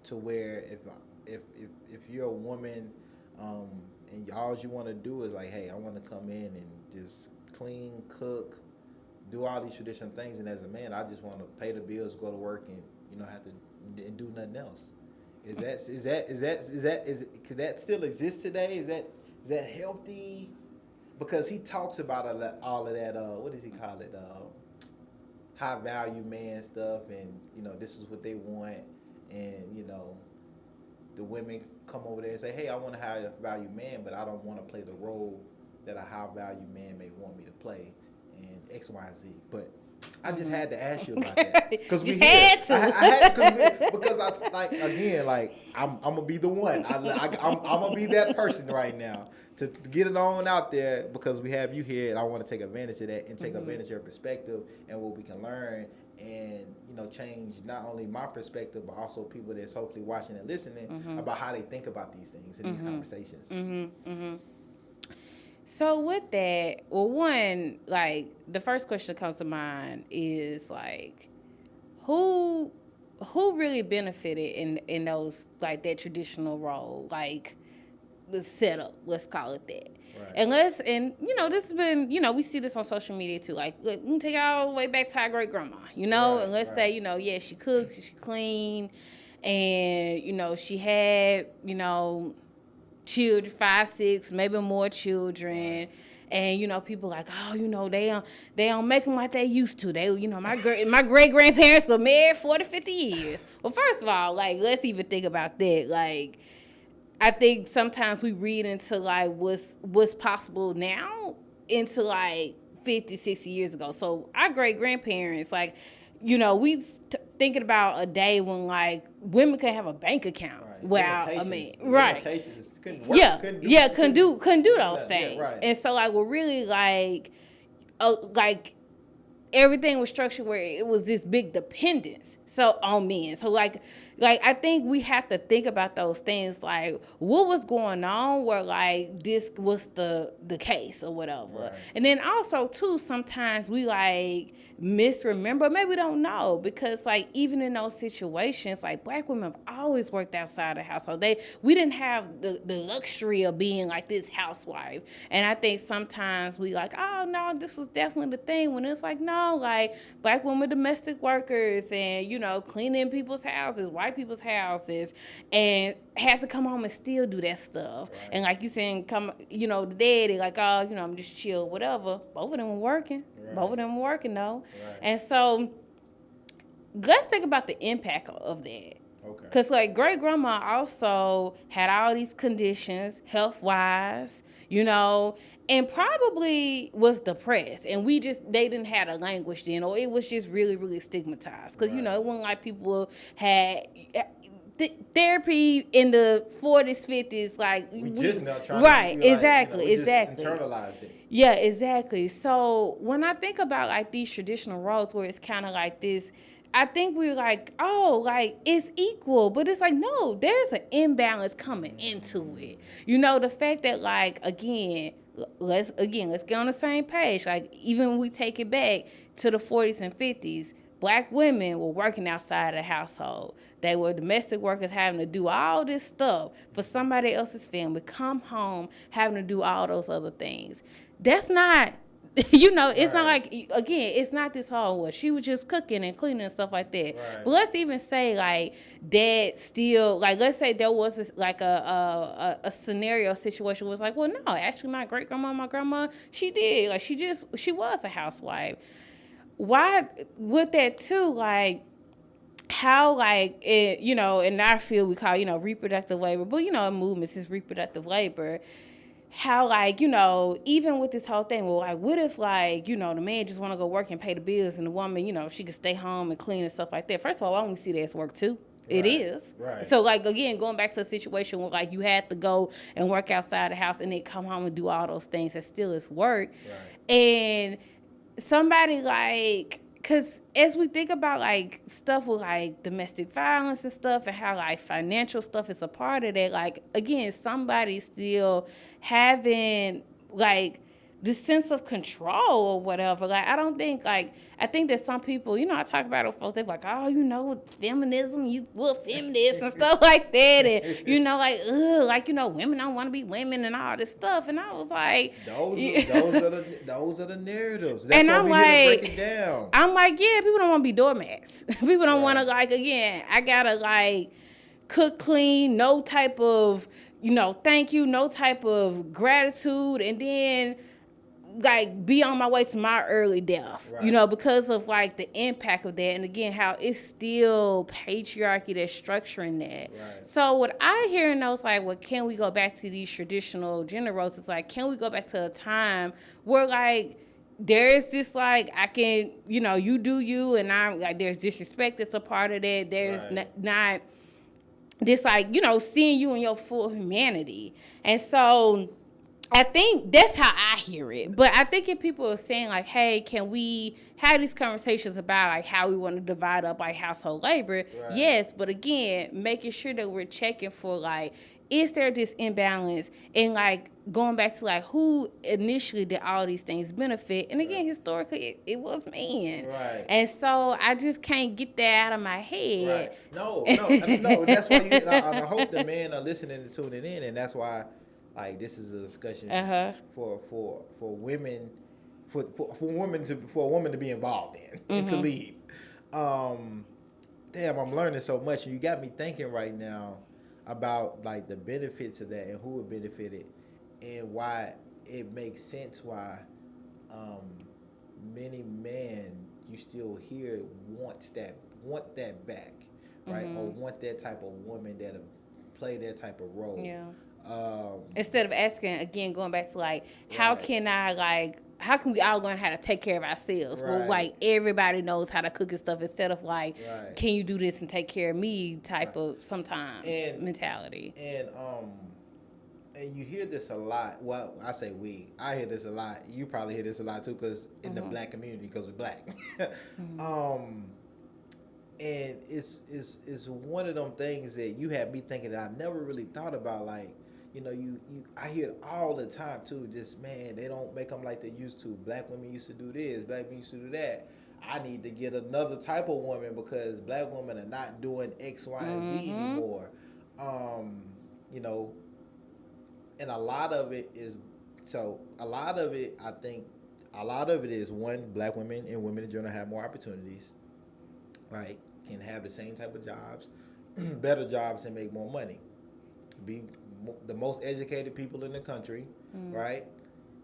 To where if you're a woman, and all you want to do is like, hey, I want to come in and just clean, cook, do all these traditional things, and as a man, I just want to pay the bills, go to work, and have to and do nothing else. Could that still exist today? Is that healthy? Because he talks about all of that. What does he call it? High value man stuff, and this is what they want, and the women come over there and say, hey, I want a high value man, but I don't want to play the role that a high value man may want me to play, and X, Y, and Z. But I just had to ask you about that because we had to. I had because I like I'm gonna be the one. I'm gonna be that person right now to get it on out there because we have you here, and I want to take advantage of that and take advantage of your perspective and what we can learn and change not only my perspective but also people that's hopefully watching and listening about how they think about these things in these conversations. So with that, well, one, like, the first question that comes to mind is, like, who really benefited in those, like, that traditional role, like, the setup, let's call it that. Right. And this has been, we see this on social media too. Like, look, we can take it all the way back to our great grandma, right, and let's say, yeah, she cooked, she cleaned, and, she had, children, 5, 6, maybe more children. And people like, oh, they don't make them like they used to. They, my great grandparents were married 40, 50 years. Well, first of all, like, let's even think about that. Like, I think sometimes we read into like what's possible now into like 50, 60 years ago. So our great grandparents, like, we thinking about a day when like women could have a bank account. Right. Well, I mean, right. Couldn't work. Couldn't do those things. Yeah, right. And so like we're really like everything was structured where it was this big dependence on men. So like I think we have to think about those things, like what was going on where like this was the case or whatever. Right. And then also too, sometimes we like misremember, maybe don't know, because like even in those situations, like black women have always worked outside the house. So we didn't have the luxury of being like this housewife. And I think sometimes we like, oh no, this was definitely the thing, when it's like, no, like black women domestic workers and cleaning people's houses, white people's houses, and had to come home and still do that stuff. Right. And like you saying, the daddy, like, oh, I'm just chill, whatever. Both of them were working. Right. Both of them were working, though. Right. And so let's think about the impact of that. Okay. Because, like, great-grandma also had all these conditions, health-wise, and probably was depressed. And they didn't have a language then, or it was just really, really stigmatized. Because, right. It wasn't like people had therapy in the 40s, 50s, like... We just not trying right, to... Exactly, exactly. Just internalized it. Yeah, exactly. So, when I think about, like, these traditional roles where it's kind of like this... I think we're like, oh, like, it's equal. But it's like, no, there's an imbalance coming into it. The fact that, like, let's get on the same page. Like, even when we take it back to the 40s and 50s, black women were working outside the household. They were domestic workers having to do all this stuff for somebody else's family, come home, having to do all those other things. That's not... it's right. Not like, again, it's not this whole, she was just cooking and cleaning and stuff like that. Right. But let's even say, like, that still, like, let's say there was this, like a scenario situation where it's like, well, no, actually my great-grandma, my grandma, she did. Like, she was a housewife. Why, with that too, like, how, like, it, in our field we call, reproductive labor, but, in movements is reproductive labor. How, like, even with this whole thing, well, like, what if, like, the man just want to go work and pay the bills, and the woman, she could stay home and clean and stuff like that. First of all, I don't see that as work, too. Right. It is. Right. So, like, again, going back to a situation where, like, you had to go and work outside the house and then come home and do all those things, that still is work. Right. And somebody, like... Because as we think about, like, stuff with, like, domestic violence and stuff and how, like, financial stuff is a part of that, like, again, somebody still having like this sense of control or whatever. Like, I don't think, like, I think that some people, you know, I talk about it with folks, they're like, oh, you know, feminism, you feminists and stuff like that. And, you know, like, ugh, like, you know, women don't want to be women and all this stuff. And I was like, those are the narratives. That's and why I'm we like, here to break it down. I'm like, yeah, people don't want to be doormats. People don't want to, like, again, I gotta, like, cook clean, no type of, you know, thank you, no type of gratitude, and then like be on my way to my early death, you know, because of like the impact of that, and again how it's still patriarchy that's structuring that. So what I hear in those, like, well, can we go back to these traditional gender roles? It's like, can we go back to a time where like there's this, like, I can, you know, you do you, and I'm like, there's disrespect that's a part of that. There's not this, like, you know, seeing you in your full humanity. And so I think that's how I hear it. But I think if people are saying, like, hey, can we have these conversations about, like, how we want to divide up, like, household labor? Yes, but again, making sure that we're checking for, like, is there this imbalance? And, like, going back to, like, who initially did all these things benefit? And again, historically, it was men. And so I just can't get that out of my head. No. That's why I hope the men are listening and tuning in, and that's why, like, this is a discussion for women, for a woman to be involved in and to lead. Damn, I'm learning so much, and you got me thinking right now about, like, the benefits of that and who it benefited, and why it makes sense why many men you still hear want that back, right? Or want that type of woman that'll play that type of role. Instead of asking, again, going back to, like, how can we all learn how to take care of ourselves? Well, like, everybody knows how to cook and stuff, instead of, like, can you do this and take care of me type of sometimes mentality. And you hear this a lot. Well, I say I hear this a lot. You probably hear this a lot too, because in the black community, because we're black. And it's one of them things that you had me thinking that I never really thought about. Like, you know, I hear it all the time too. Just, man, they don't make them like they used to. Black women used to do this. Black women used to do that. I need to get another type of woman because black women are not doing X, Y, and Z anymore. You know, and a lot of it is, I think a lot of it is, one, black women and women in general have more opportunities, right? Can have the same type of jobs, better jobs, and make more money. Be the most educated people in the country, right?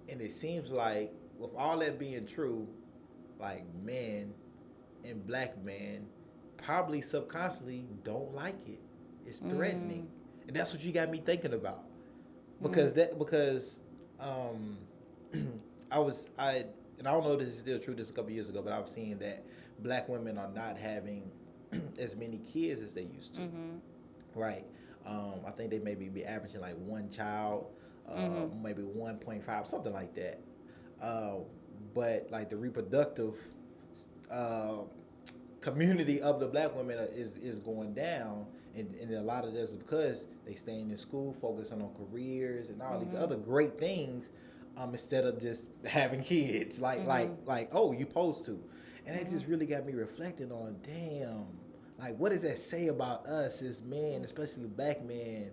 And it seems like, with all that being true, like, men and black men probably subconsciously don't like it. It's threatening. And that's what you got me thinking about. Because I don't know if this is still true, this a couple years ago, but I was seeing that black women are not having as many kids as they used to. Right. I think they maybe be averaging like one child, maybe 1.5, something like that. But like the reproductive community of the black women is going down, and a lot of this is because they staying in school, focusing on careers and all these other great things, instead of just having kids. Like oh, you supposed to, and that just really got me reflecting on, damn. Like, what does that say about us as men, especially black men?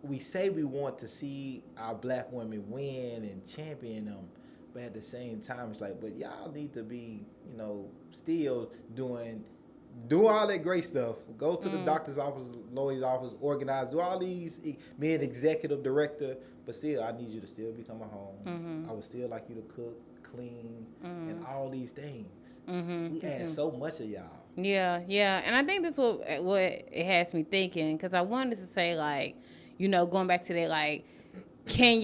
We say we want to see our black women win and champion them, but at the same time, it's like, but y'all need to be, you know, still do all that great stuff. Go to the doctor's office, lawyer's office, organize, do all these, be an executive director, but still, I need you to still become a home. I would still like you to cook, clean, and all these things. We add so much of y'all. Yeah, and I think that's what it has me thinking, because I wanted to say, like, you know, going back to that, like, can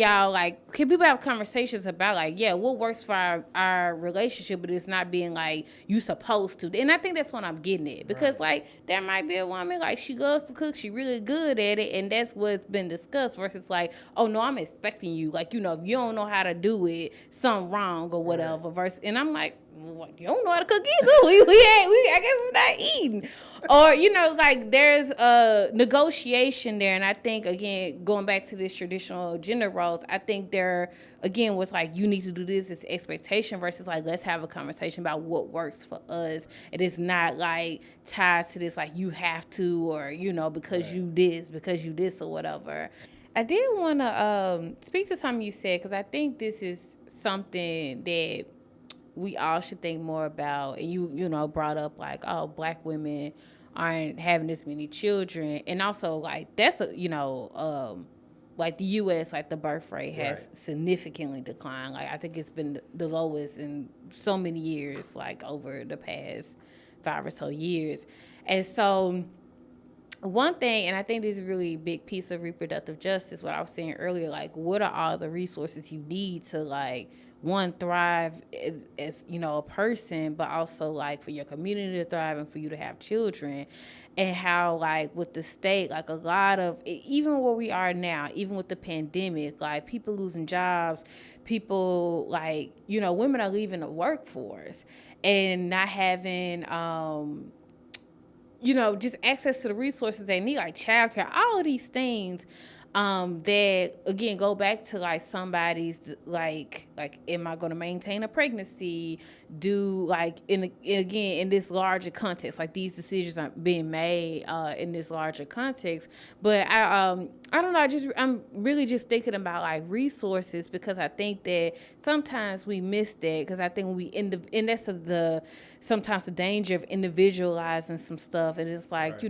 people have conversations about, like, yeah, what works for our relationship, but it's not being like you supposed to. And I think that's what I'm getting at, because like, there might be a woman, like, she loves to cook, she really good at it, and that's what's been discussed, versus like, oh no, I'm expecting you, like, you know, if you don't know how to do it, something wrong or whatever. And I'm like, you don't know how to cook either. I guess we're not eating. Or, like there's a negotiation there. And I think, again, going back to this traditional gender roles, I think there, again, was like, you need to do this. It's expectation versus like, let's have a conversation about what works for us. It is not like tied to this, like you have to, or, because you this or whatever. I did want to speak to something you said, because I think this is something that we all should think more about. And you brought up like, oh, black women aren't having this many children, and also like that's like the U.S., like the birth rate has significantly declined. Like I think it's been the lowest in so many years, like over the past 5 or so years. And so one thing, and I think this is a really big piece of reproductive justice, what I was saying earlier, like what are all the resources you need to like, one, thrive as a person, but also like for your community to thrive and for you to have children. And how like with the state, like a lot of, even where we are now, even with the pandemic, like people losing jobs, people like, women are leaving the workforce and not having just access to the resources they need, like childcare, all of these things that, again, go back to like somebody's like am I going to maintain a pregnancy? Do like again in this larger context, like these decisions are being made in this larger context. But I don't know. I'm really just thinking about like resources, because I think that sometimes we miss that, because I think and that's sometimes the danger of individualizing some stuff. And it's like,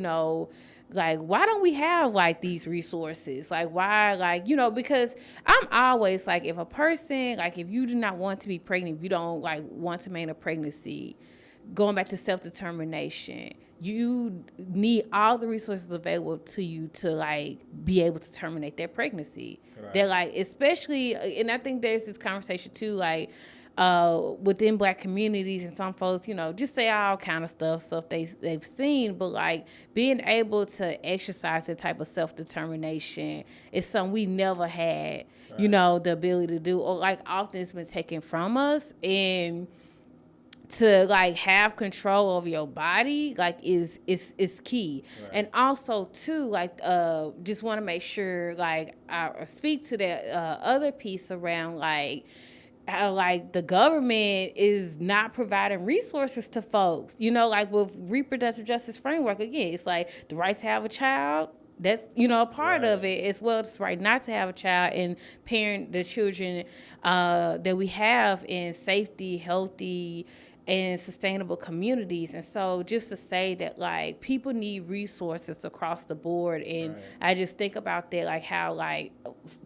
like, why don't we have like these resources? Like, why, like, because I'm always like, if a person, like, if you do not want to be pregnant, if you don't like want to maintain a pregnancy, going back to self-determination, you need all the resources available to you to like be able to terminate that pregnancy. They're like, especially, and I think there's this conversation too, like within black communities, and some folks, just say all kind of stuff they've seen, but like being able to exercise that type of self-determination is something we never had, the ability to do, or like often it's been taken from us. And to like have control over your body like is key. And also too, like just want to make sure like I speak to that other piece around like how like the government is not providing resources to folks, like with reproductive justice framework. Again, it's like the right to have a child, that's a part of it, as well as right not to have a child, and parent the children that we have in safety, healthy, and sustainable communities. And so just to say that like people need resources across the board. And I just think about that, like how like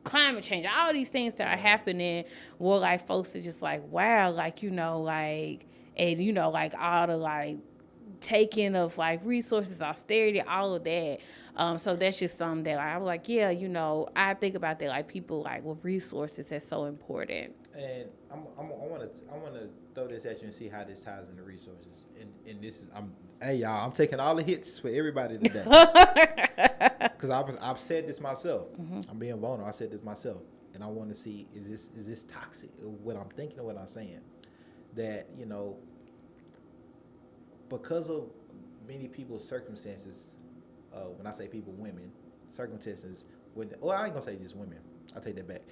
climate change, all these things that are happening, where like folks are just like, wow, like like, and like all the like taking of like resources, austerity, all of that. So that's just something that I'm like, yeah, I think about that, like people like with resources, that's so important. And I want to throw this at you and see how this ties into resources. And this is hey y'all, I'm taking all the hits for everybody today, because I've said this myself. I'm being vulnerable. I said this myself, and I want to see is this toxic? What I'm thinking or what I'm saying, that because of many people's circumstances. When I say people, women, circumstances. I ain't gonna say just women. I take that back.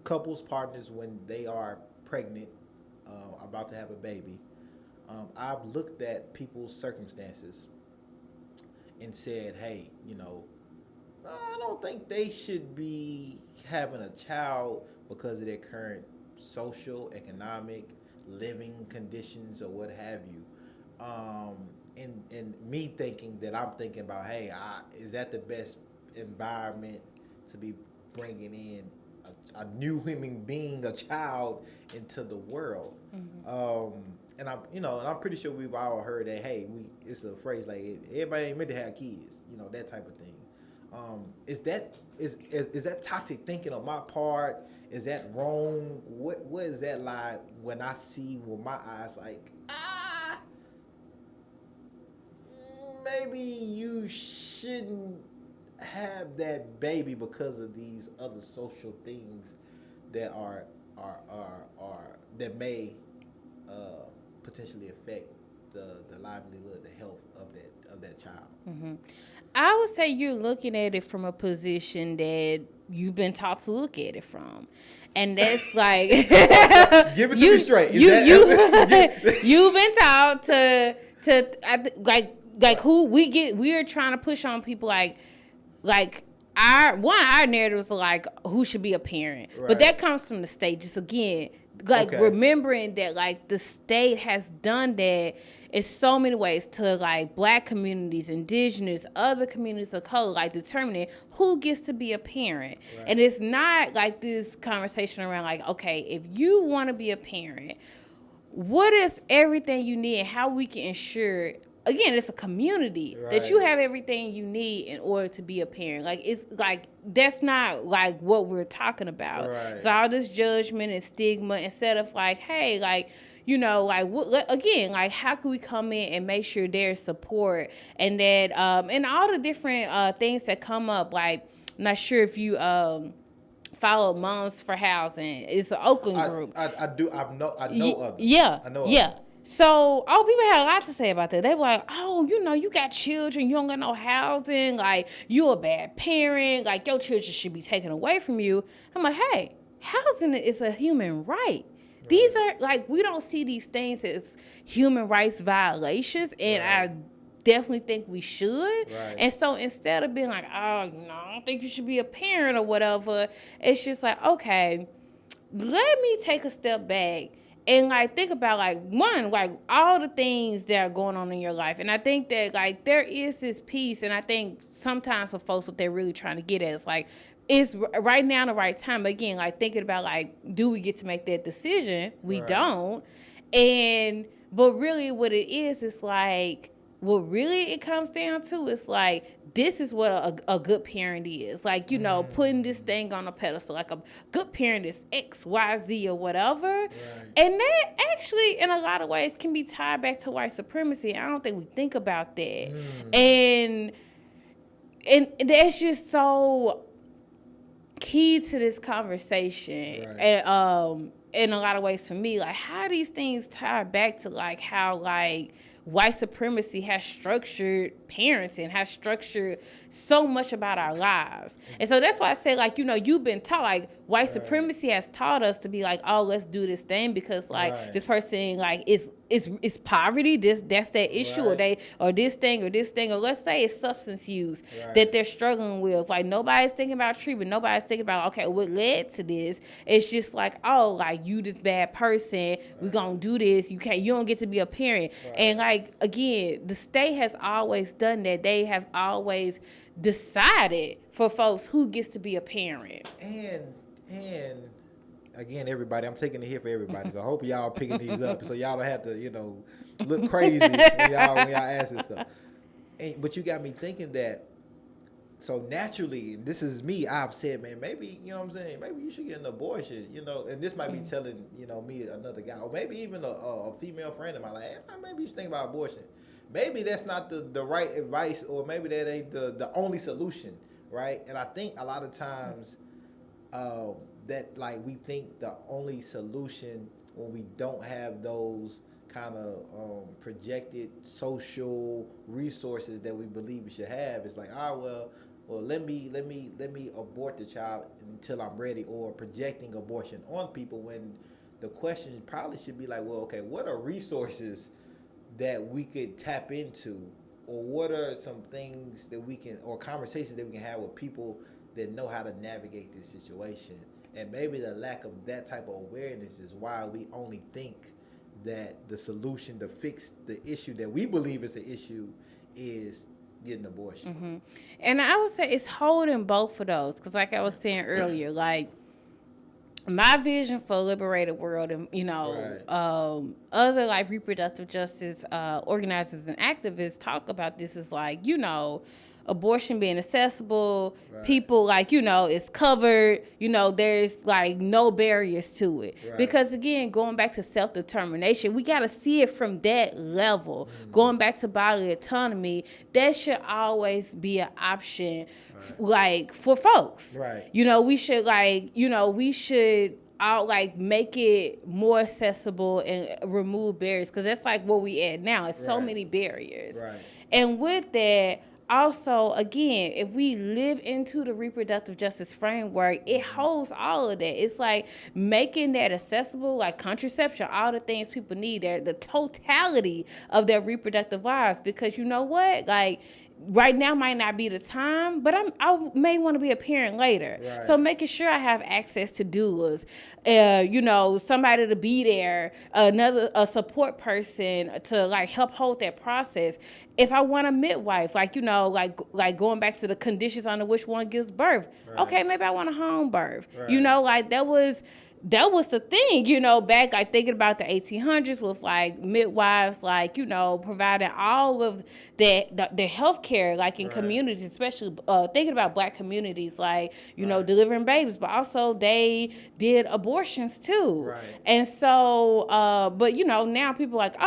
Couples, partners, when they are pregnant, about to have a baby, I've looked at people's circumstances and said, hey, I don't think they should be having a child because of their current social, economic, living conditions or what have you. And me thinking that I'm thinking about, hey, is that the best environment to be bringing in a new human being, a child, into the world? And I'm pretty sure we've all heard that. Hey, it's a phrase like everybody ain't meant to have kids, that type of thing. Is that toxic thinking on my part? Is that wrong? What is that like when I see with my eyes like maybe you shouldn't have that baby because of these other social things that are that may potentially affect the livelihood, the health of that child. Mm-hmm. I would say you're looking at it from a position that you've been taught to look at it from, and that's like give it to me straight. You've been taught to like who we are trying to push on people like our narratives are like who should be a parent, right. But that comes from the state. Just again, like remembering that like the state has done that in so many ways to like Black communities, indigenous, other communities of color, like determining who gets to be a parent. Right. And it's not like this conversation around like, okay, if you want to be a parent, what is everything you need and how we can ensure, again, it's a community, right, that you have everything you need in order to be a parent. Like, it's like, that's not like what we're talking about. Right. It's all this judgment and stigma instead of like, hey, like, you know, like, again, like, how can we come in and make sure there's support and that, and all the different things that come up. Like, I'm not sure if you follow Moms for Housing. It's an Oakland group. I do. I know of it. Yeah. I know yeah. of it. So, people had a lot to say about that. They were like, oh, you know, you got children, you don't got no housing, like, you a bad parent, like, your children should be taken away from you. I'm like, hey, housing is a human right. These are, like, we don't see these things as human rights violations, and I definitely think we should. Right. And so instead of being like, oh, no, I don't think you should be a parent or whatever, it's just like, okay, let me take a step back and, like, think about, like, one, like, all the things that are going on in your life. And I think that, like, there is this piece, and I think sometimes for folks what they're really trying to get at is, like, it's right now the right time. Again, like, thinking about, like, do we get to make that decision? We don't. But really what it is like, what really it comes down to is, like, this is what a good parent is. Like, you know, putting this thing on a pedestal. Like, a good parent is X, Y, Z, or whatever. Right. And that actually, in a lot of ways, can be tied back to white supremacy. I don't think we think about that. And that's just so key to this conversation. Right. And in a lot of ways for me, like, how these things tie back to, like, how, like, white supremacy has structured parenting, has structured so much about our lives. And so that's why I say, like, you know, you've been taught, like, white supremacy has taught us to be like, oh, let's do this thing because, like, this person, like, is poverty, that's that issue, or this thing, or let's say it's substance use that they're struggling with. Like, nobody's thinking about treatment, nobody's thinking about, okay, what led to this. It's just like, oh, like, you this bad person, we gonna do this, you don't get to be a parent. And, like, again, the state has always done that. They have always decided for folks who gets to be a parent. And again, everybody, I'm taking it here for everybody, so I hope y'all picking these up so y'all don't have to, you know, look crazy when y'all ask this stuff. But you got me thinking that, so naturally, and this is me, I've said, man, maybe, you know what I'm saying, maybe you should get an abortion, you know, and this might be telling, you know, me, another guy, or maybe even a female friend of mine, like, hey, maybe you should think about abortion. Maybe that's not the right advice, or maybe that ain't the only solution, right? And I think a lot of times that, like, we think the only solution when we don't have those kind of projected social resources that we believe we should have is like, well, let me abort the child until I'm ready, or projecting abortion on people, when the question probably should be like, well, okay, what are resources that we could tap into, or what are some things that we can, or conversations that we can have with people that know how to navigate this situation. And maybe the lack of that type of awareness is why we only think that the solution to fix the issue that we believe is an issue is getting an abortion. Mm-hmm. And I would say it's holding both of those, because like I was saying earlier, like, my vision for a liberated world, and, you know, other, like, reproductive justice organizers and activists talk about this, is like, you know, abortion being accessible, people, like, you know, it's covered, you know, there's, like, no barriers to it. Because, again, going back to self-determination, we got to see it from that level. Going back to bodily autonomy, that should always be an option, like, for folks. You know, we should, like, you know, we should I'll like make it more accessible and remove barriers, because that's like where we at now. It's so many barriers. Right. And with that, also, again, if we live into the reproductive justice framework, it holds all of that. It's like making that accessible, like contraception, all the things people need, the totality of their reproductive lives. Because you know what? Like, right now might not be the time, but I may want to be a parent later. Right. So making sure I have access to doulas, somebody to be there, a support person to like help hold that process. If I want a midwife, like going back to the conditions under which one gives birth. Right. Okay, maybe I want a home birth. Right. That was the thing, back like thinking about the 1800s with like midwives, providing all of the health care, like in communities, especially thinking about Black communities, like, delivering babies, but also they did abortions too. Right. And so, but now people are like,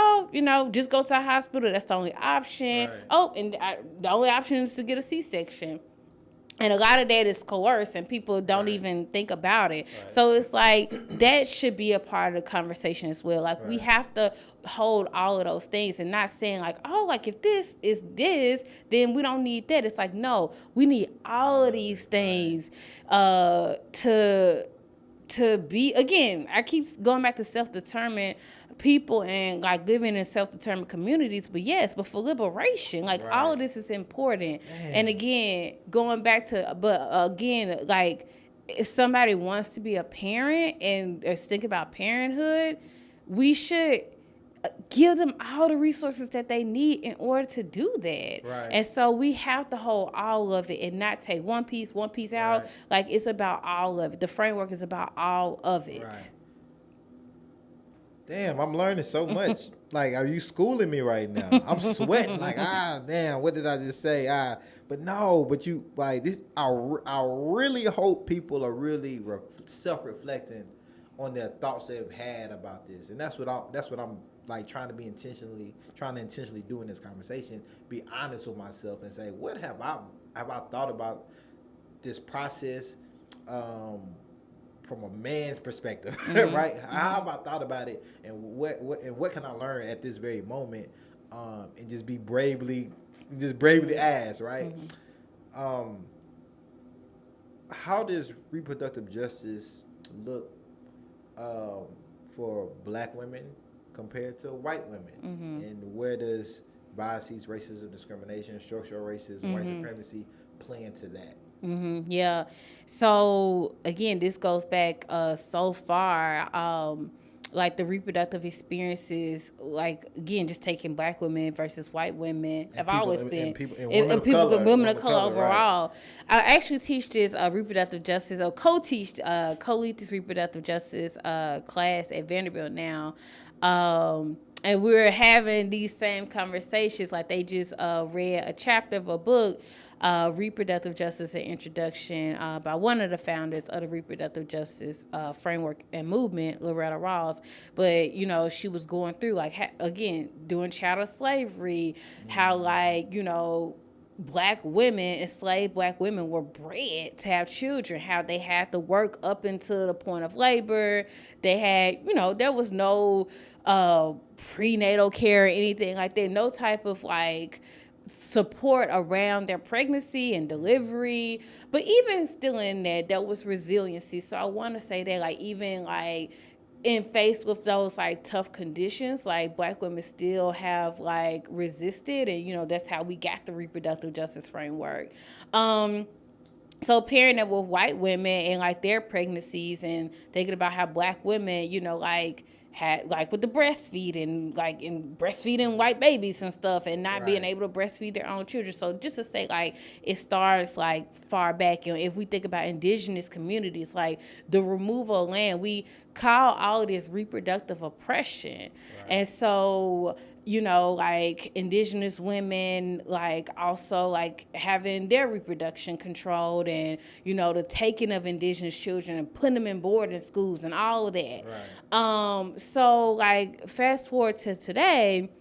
just go to a hospital. That's the only option. Right. Oh, and the only option is to get a C-section. And a lot of that is coerced, and people don't even think about it. Right. So it's like that should be a part of the conversation as well. Like we have to hold all of those things and not saying like, oh, like if this is this, then we don't need that. It's like, no, we need all of these things to be, again, I keep going back to self-determined people and like living in self-determined communities, but for liberation, like all of this is important. Man. And again, going back to, like if somebody wants to be a parent and is thinking about parenthood, we should give them all the resources that they need in order to do that. Right. And so we have to hold all of it and not take one piece out. Like it's about all of it. The framework is about all of it. Right. Damn, I'm learning so much. Like, are you schooling me right now? I'm sweating. Like, damn, what did I just say? But you, like, this. I really hope people are really self-reflecting on their thoughts they've had about this, and that's what I'm like trying to intentionally do in this conversation. Be honest with myself and say, what have I thought about this process? From a man's perspective, right? How have I thought about it, and what can I learn at this very moment, and just bravely ask, right? How does reproductive justice look for Black women compared to white women, and where does biases, racism, discrimination, structural racism, white supremacy play into that? Yeah. So again, this goes back so far. Like the reproductive experiences, like again, just taking Black women versus white women have always been, and women of color overall. Right. I actually teach this reproductive justice, or co-lead this reproductive justice class at Vanderbilt now. And we're having these same conversations. Like they just read a chapter of a book, Reproductive Justice and Introduction, by one of the founders of the Reproductive Justice Framework and Movement, Loretta Ross. But, she was going through, like, again, doing chattel slavery, how, like, Black women, enslaved Black women were bred to have children, how they had to work up until the point of labor. They had, there was no prenatal care or anything like that, no type of, like, support around their pregnancy and delivery. But even still in that, there was resiliency. So I want to say that, like, even, like, in faced with those like tough conditions, like Black women still have like resisted, and that's how we got the reproductive justice framework. So parenting with white women and like their pregnancies, and thinking about how Black women, like had like with the breastfeeding, like in breastfeeding white babies and stuff, and not being able to breastfeed their own children. So just to say, like, it starts like far back. If we think about indigenous communities, like the removal of land, we call all of this reproductive oppression. And so, like indigenous women, like also like having their reproduction controlled, and, the taking of indigenous children and putting them in boarding schools and all of that. So like fast forward to today,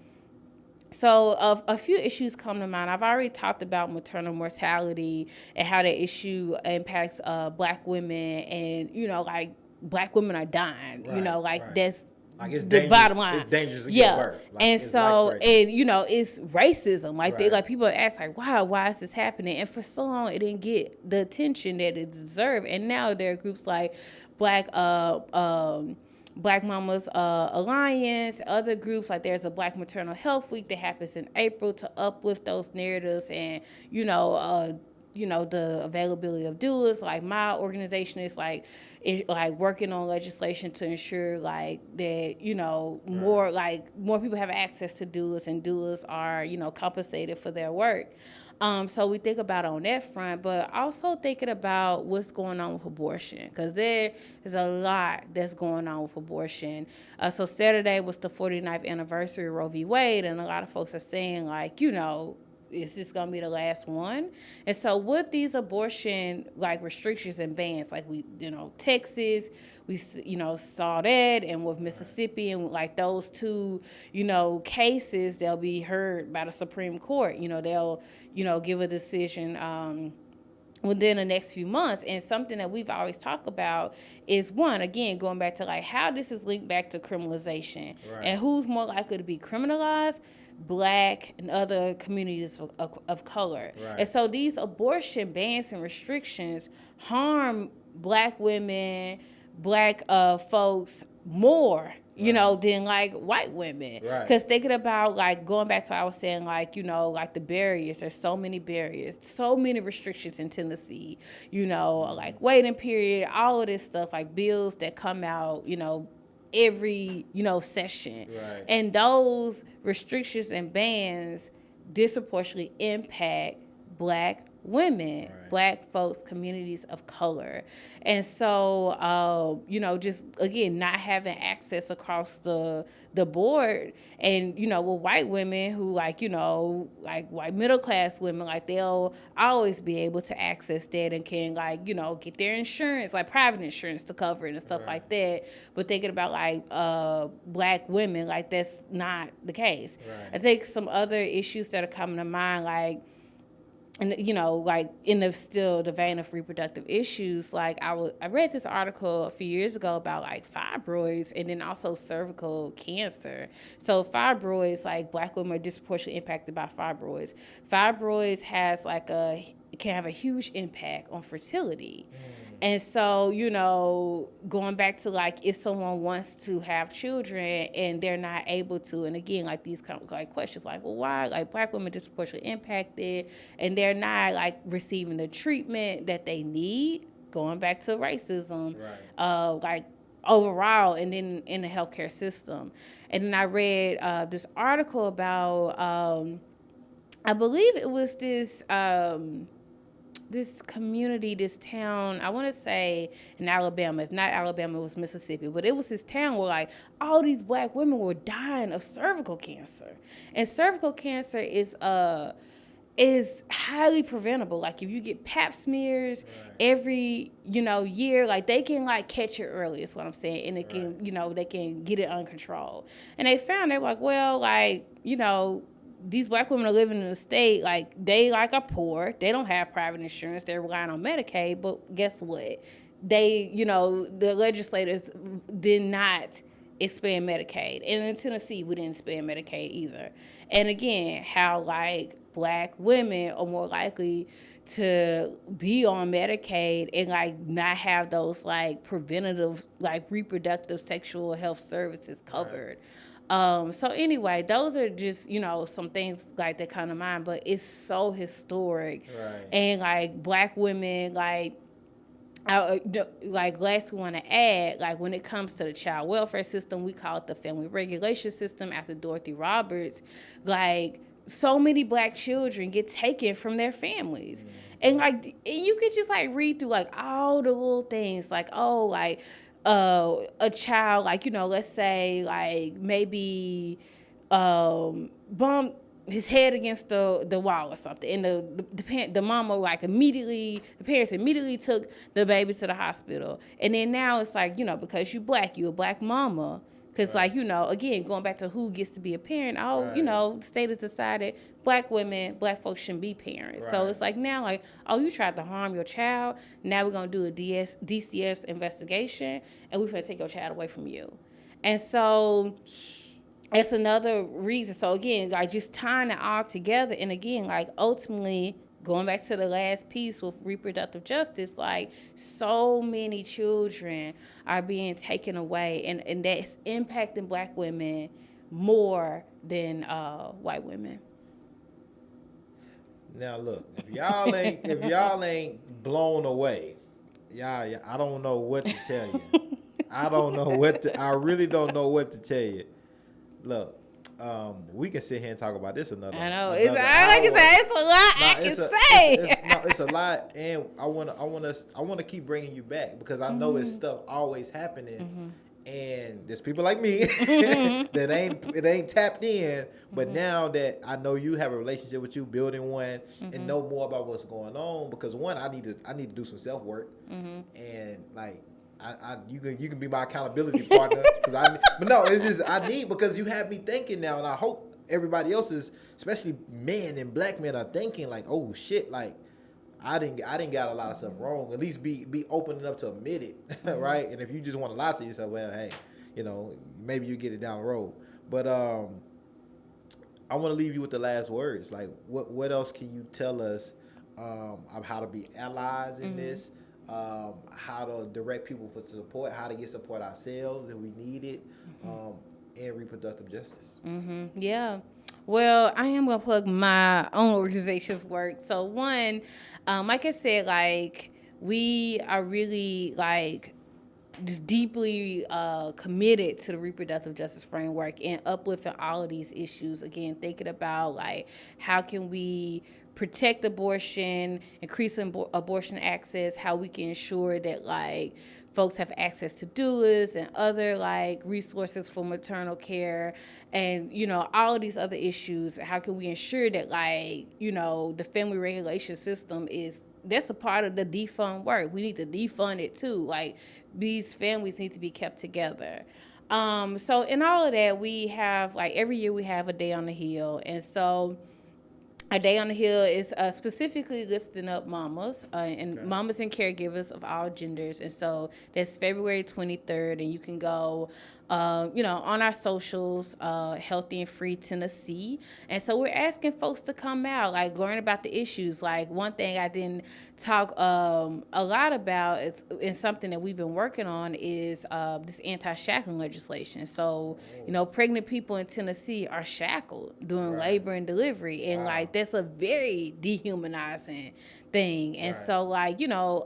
so a few issues come to mind. I've already talked about maternal mortality and how that issue impacts Black women, and, like black women are dying. Right, You know, like right. that's Like it's the dangerous. bottom line. It's dangerous to Yeah. give birth. Like, And it's so, life-threatening. and you know, it's racism. Like they, Right. like people ask, like, wow, why is this happening? And for so long, it didn't get the attention that it deserved. And now there are groups like Black Mamas Alliance, other groups, like there's a Black Maternal Health Week that happens in April to uplift those narratives and, the availability of doulas. Like my organization is like working on legislation to ensure like that, more people have access to doulas, and doulas are, compensated for their work. So we think about on that front, but also thinking about what's going on with abortion, because there is a lot that's going on with abortion. So Saturday was the 49th anniversary of Roe v. Wade, and a lot of folks are saying, like, is this going to be the last one? And so with these abortion, like, restrictions and bans, like Texas, we, saw that, and with Mississippi, and like those two, cases, they'll be heard by the Supreme Court. They'll, give a decision within the next few months. And something that we've always talked about is, one, again, going back to like how this is linked back to criminalization. Right. And who's more likely to be criminalized? Black and other communities of color. Right. And so these abortion bans and restrictions harm Black women, Black folks more, than like white women. Right. Because thinking about, like, going back to what I was saying, like, like the barriers, there's so many barriers, so many restrictions in Tennessee, like waiting period, all of this stuff, like bills that come out, every, session. Right. And those restrictions and bans disproportionately impact Black women, right. Black folks, communities of color. And so, just, again, not having access across the board. And, with white women who, like white middle class women, like they'll always be able to access that and can, like, get their insurance, like private insurance to cover it and stuff right. like that. But thinking about, like, Black women, like that's not the case. Right. I think some other issues that are coming to mind, like, and, like in the vein of reproductive issues, like I read this article a few years ago about like fibroids and then also cervical cancer. So fibroids, like Black women are disproportionately impacted by fibroids. Fibroids can have a huge impact on fertility. And so, going back to, like, if someone wants to have children and they're not able to, and again, like, these kind of, like, questions, like, well, why, like, Black women disproportionately impacted and they're not, like, receiving the treatment that they need, going back to racism, right. Like, overall, and then in the healthcare system. And then I read this article about, I believe it was this community, this town, I want to say in Alabama. If not Alabama, it was Mississippi. But it was this town where, like, all these Black women were dying of cervical cancer. And cervical cancer is highly preventable. Like, if you get pap smears right. every, year, like, they can, like, catch it early, is what I'm saying. And they can, right. They can get it under control. And they found, they're like, well, like, these Black women are living in a state, like, they, like, are poor. They don't have private insurance. They're relying on Medicaid. But guess what? They, the legislators did not expand Medicaid. And in Tennessee, we didn't expand Medicaid either. And again, how, like, Black women are more likely to be on Medicaid and, like, not have those, like, preventative, like, reproductive sexual health services covered. Right. So anyway, those are just, some things like that come to mind, but it's so historic. Right. And, like, Black women, like, last we want to add, like, when it comes to the child welfare system, we call it the family regulation system after Dorothy Roberts. Like, so many Black children get taken from their families. And, like, you could just, like, read through, like, all the little things, like, oh, like, a child, like, let's say, like, maybe bump his head against the wall or something, and the mama, like, the parents immediately took the baby to the hospital. And then now it's like, because you a Black mama, Because, like, you know, again, going back to who gets to be a parent, you know, the state has decided black folks shouldn't be parents. So it's like now, like, you tried to harm your child. Now we're going to do a DCS investigation, and we're going to take your child away from you. And so that's another reason. So, again, like, just tying it all together. And, again, like, ultimately, going back to the last piece with reproductive justice, like, so many children are being taken away, and that's impacting black women more than white women. Now look, if y'all ain't blown away, I don't know what to tell you. I really don't know what to tell you. Look. We can sit here and talk about this another. I know it's a lot I can say. It's a lot, and I want to keep bringing you back because I know it's stuff always happening, and there's people like me that ain't tapped in. But now that I know you have a relationship with you, building one, and know more about what's going on, because one, I need to do some self work, and like. You can be my accountability partner I need because you have me thinking now, and I hope everybody else is, especially men and black men, are thinking like, oh shit, like I didn't got a lot of stuff wrong. At least be open enough to admit it, right? And if you just want to lie to yourself, well, hey, you know, maybe you get it down the road. But I want to leave you with the last words. Like, what else can you tell us of how to be allies in this? How to direct people for support, how to get support ourselves if we need it, and reproductive justice. Yeah. Well, I am going to plug my own organization's work. So one, like I said, like we are really like just deeply committed to the reproductive justice framework and uplifting all of these issues. Again, thinking about like how can we protect abortion, increase abortion access, how we can ensure that like folks have access to doulas and other like resources for maternal care, and you know all of these other issues. How can we ensure that like you know the family regulation system that's a part of the defund work. We need to defund it too. Like these families need to be kept together. So in all of that, we have like every year we have a day on the Hill, and so a day on the Hill is specifically lifting up mamas and mamas and caregivers of all genders. And so that's February 23rd. And you can go, on our socials, Healthy and Free Tennessee. And so we're asking folks to come out, like learn about the issues. Like one thing I didn't talk a lot about and something that we've been working on is this anti-shackling legislation. So, pregnant people in Tennessee are shackled during labor and delivery. And like that's a very dehumanizing thing. And so like,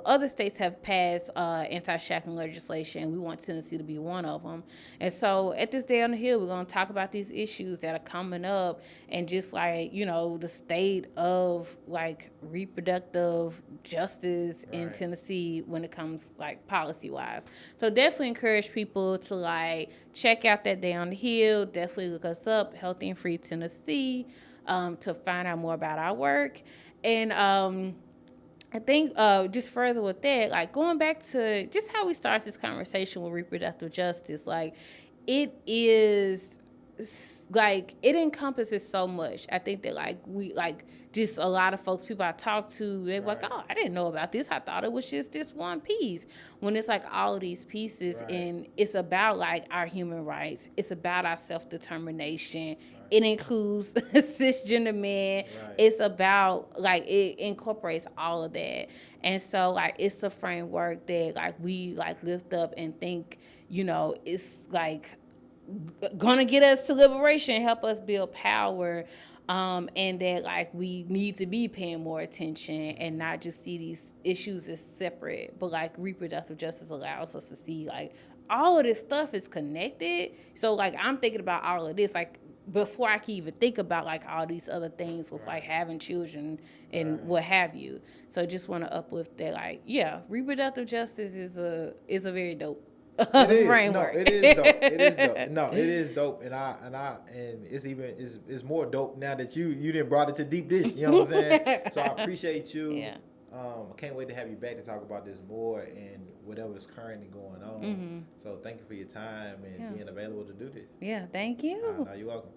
other states have passed anti-shackling legislation. We want Tennessee to be one of them. And so at this day on the Hill, we're going to talk about these issues that are coming up and just like, the state of like reproductive justice in Tennessee when it comes like policy wise. So definitely encourage people to like check out that day on the Hill. Definitely look us up, Healthy and Free Tennessee, to find out more about our work. And I think just further with that, like going back to just how we start this conversation with reproductive justice, like it is like it encompasses so much. I think that like we like just a lot of folks, people I talk to, they're like, oh, I didn't know about this. I thought it was just this one piece. When it's like all of these pieces, and it's about like our human rights. It's about our self-determination. It includes cisgender men. It's about like it incorporates all of that. And so like it's a framework that like we like lift up and think, it's like gonna get us to liberation, help us build power, and that like we need to be paying more attention and not just see these issues as separate, but like reproductive justice allows us to see like all of this stuff is connected. So like I'm thinking about all of this like before I can even think about like all these other things with like having children and what have you. So just want to uplift that like reproductive justice is a very dope framework. No, it is dope. It is dope. No, it is dope, and it's more dope now that you didn't brought it to deep dish. You know what I'm saying? So I appreciate you. I can't wait to have you back to talk about this more and whatever's currently going on. Mm-hmm. So thank you for your time and being available to do this. Yeah, thank you. No, you're welcome.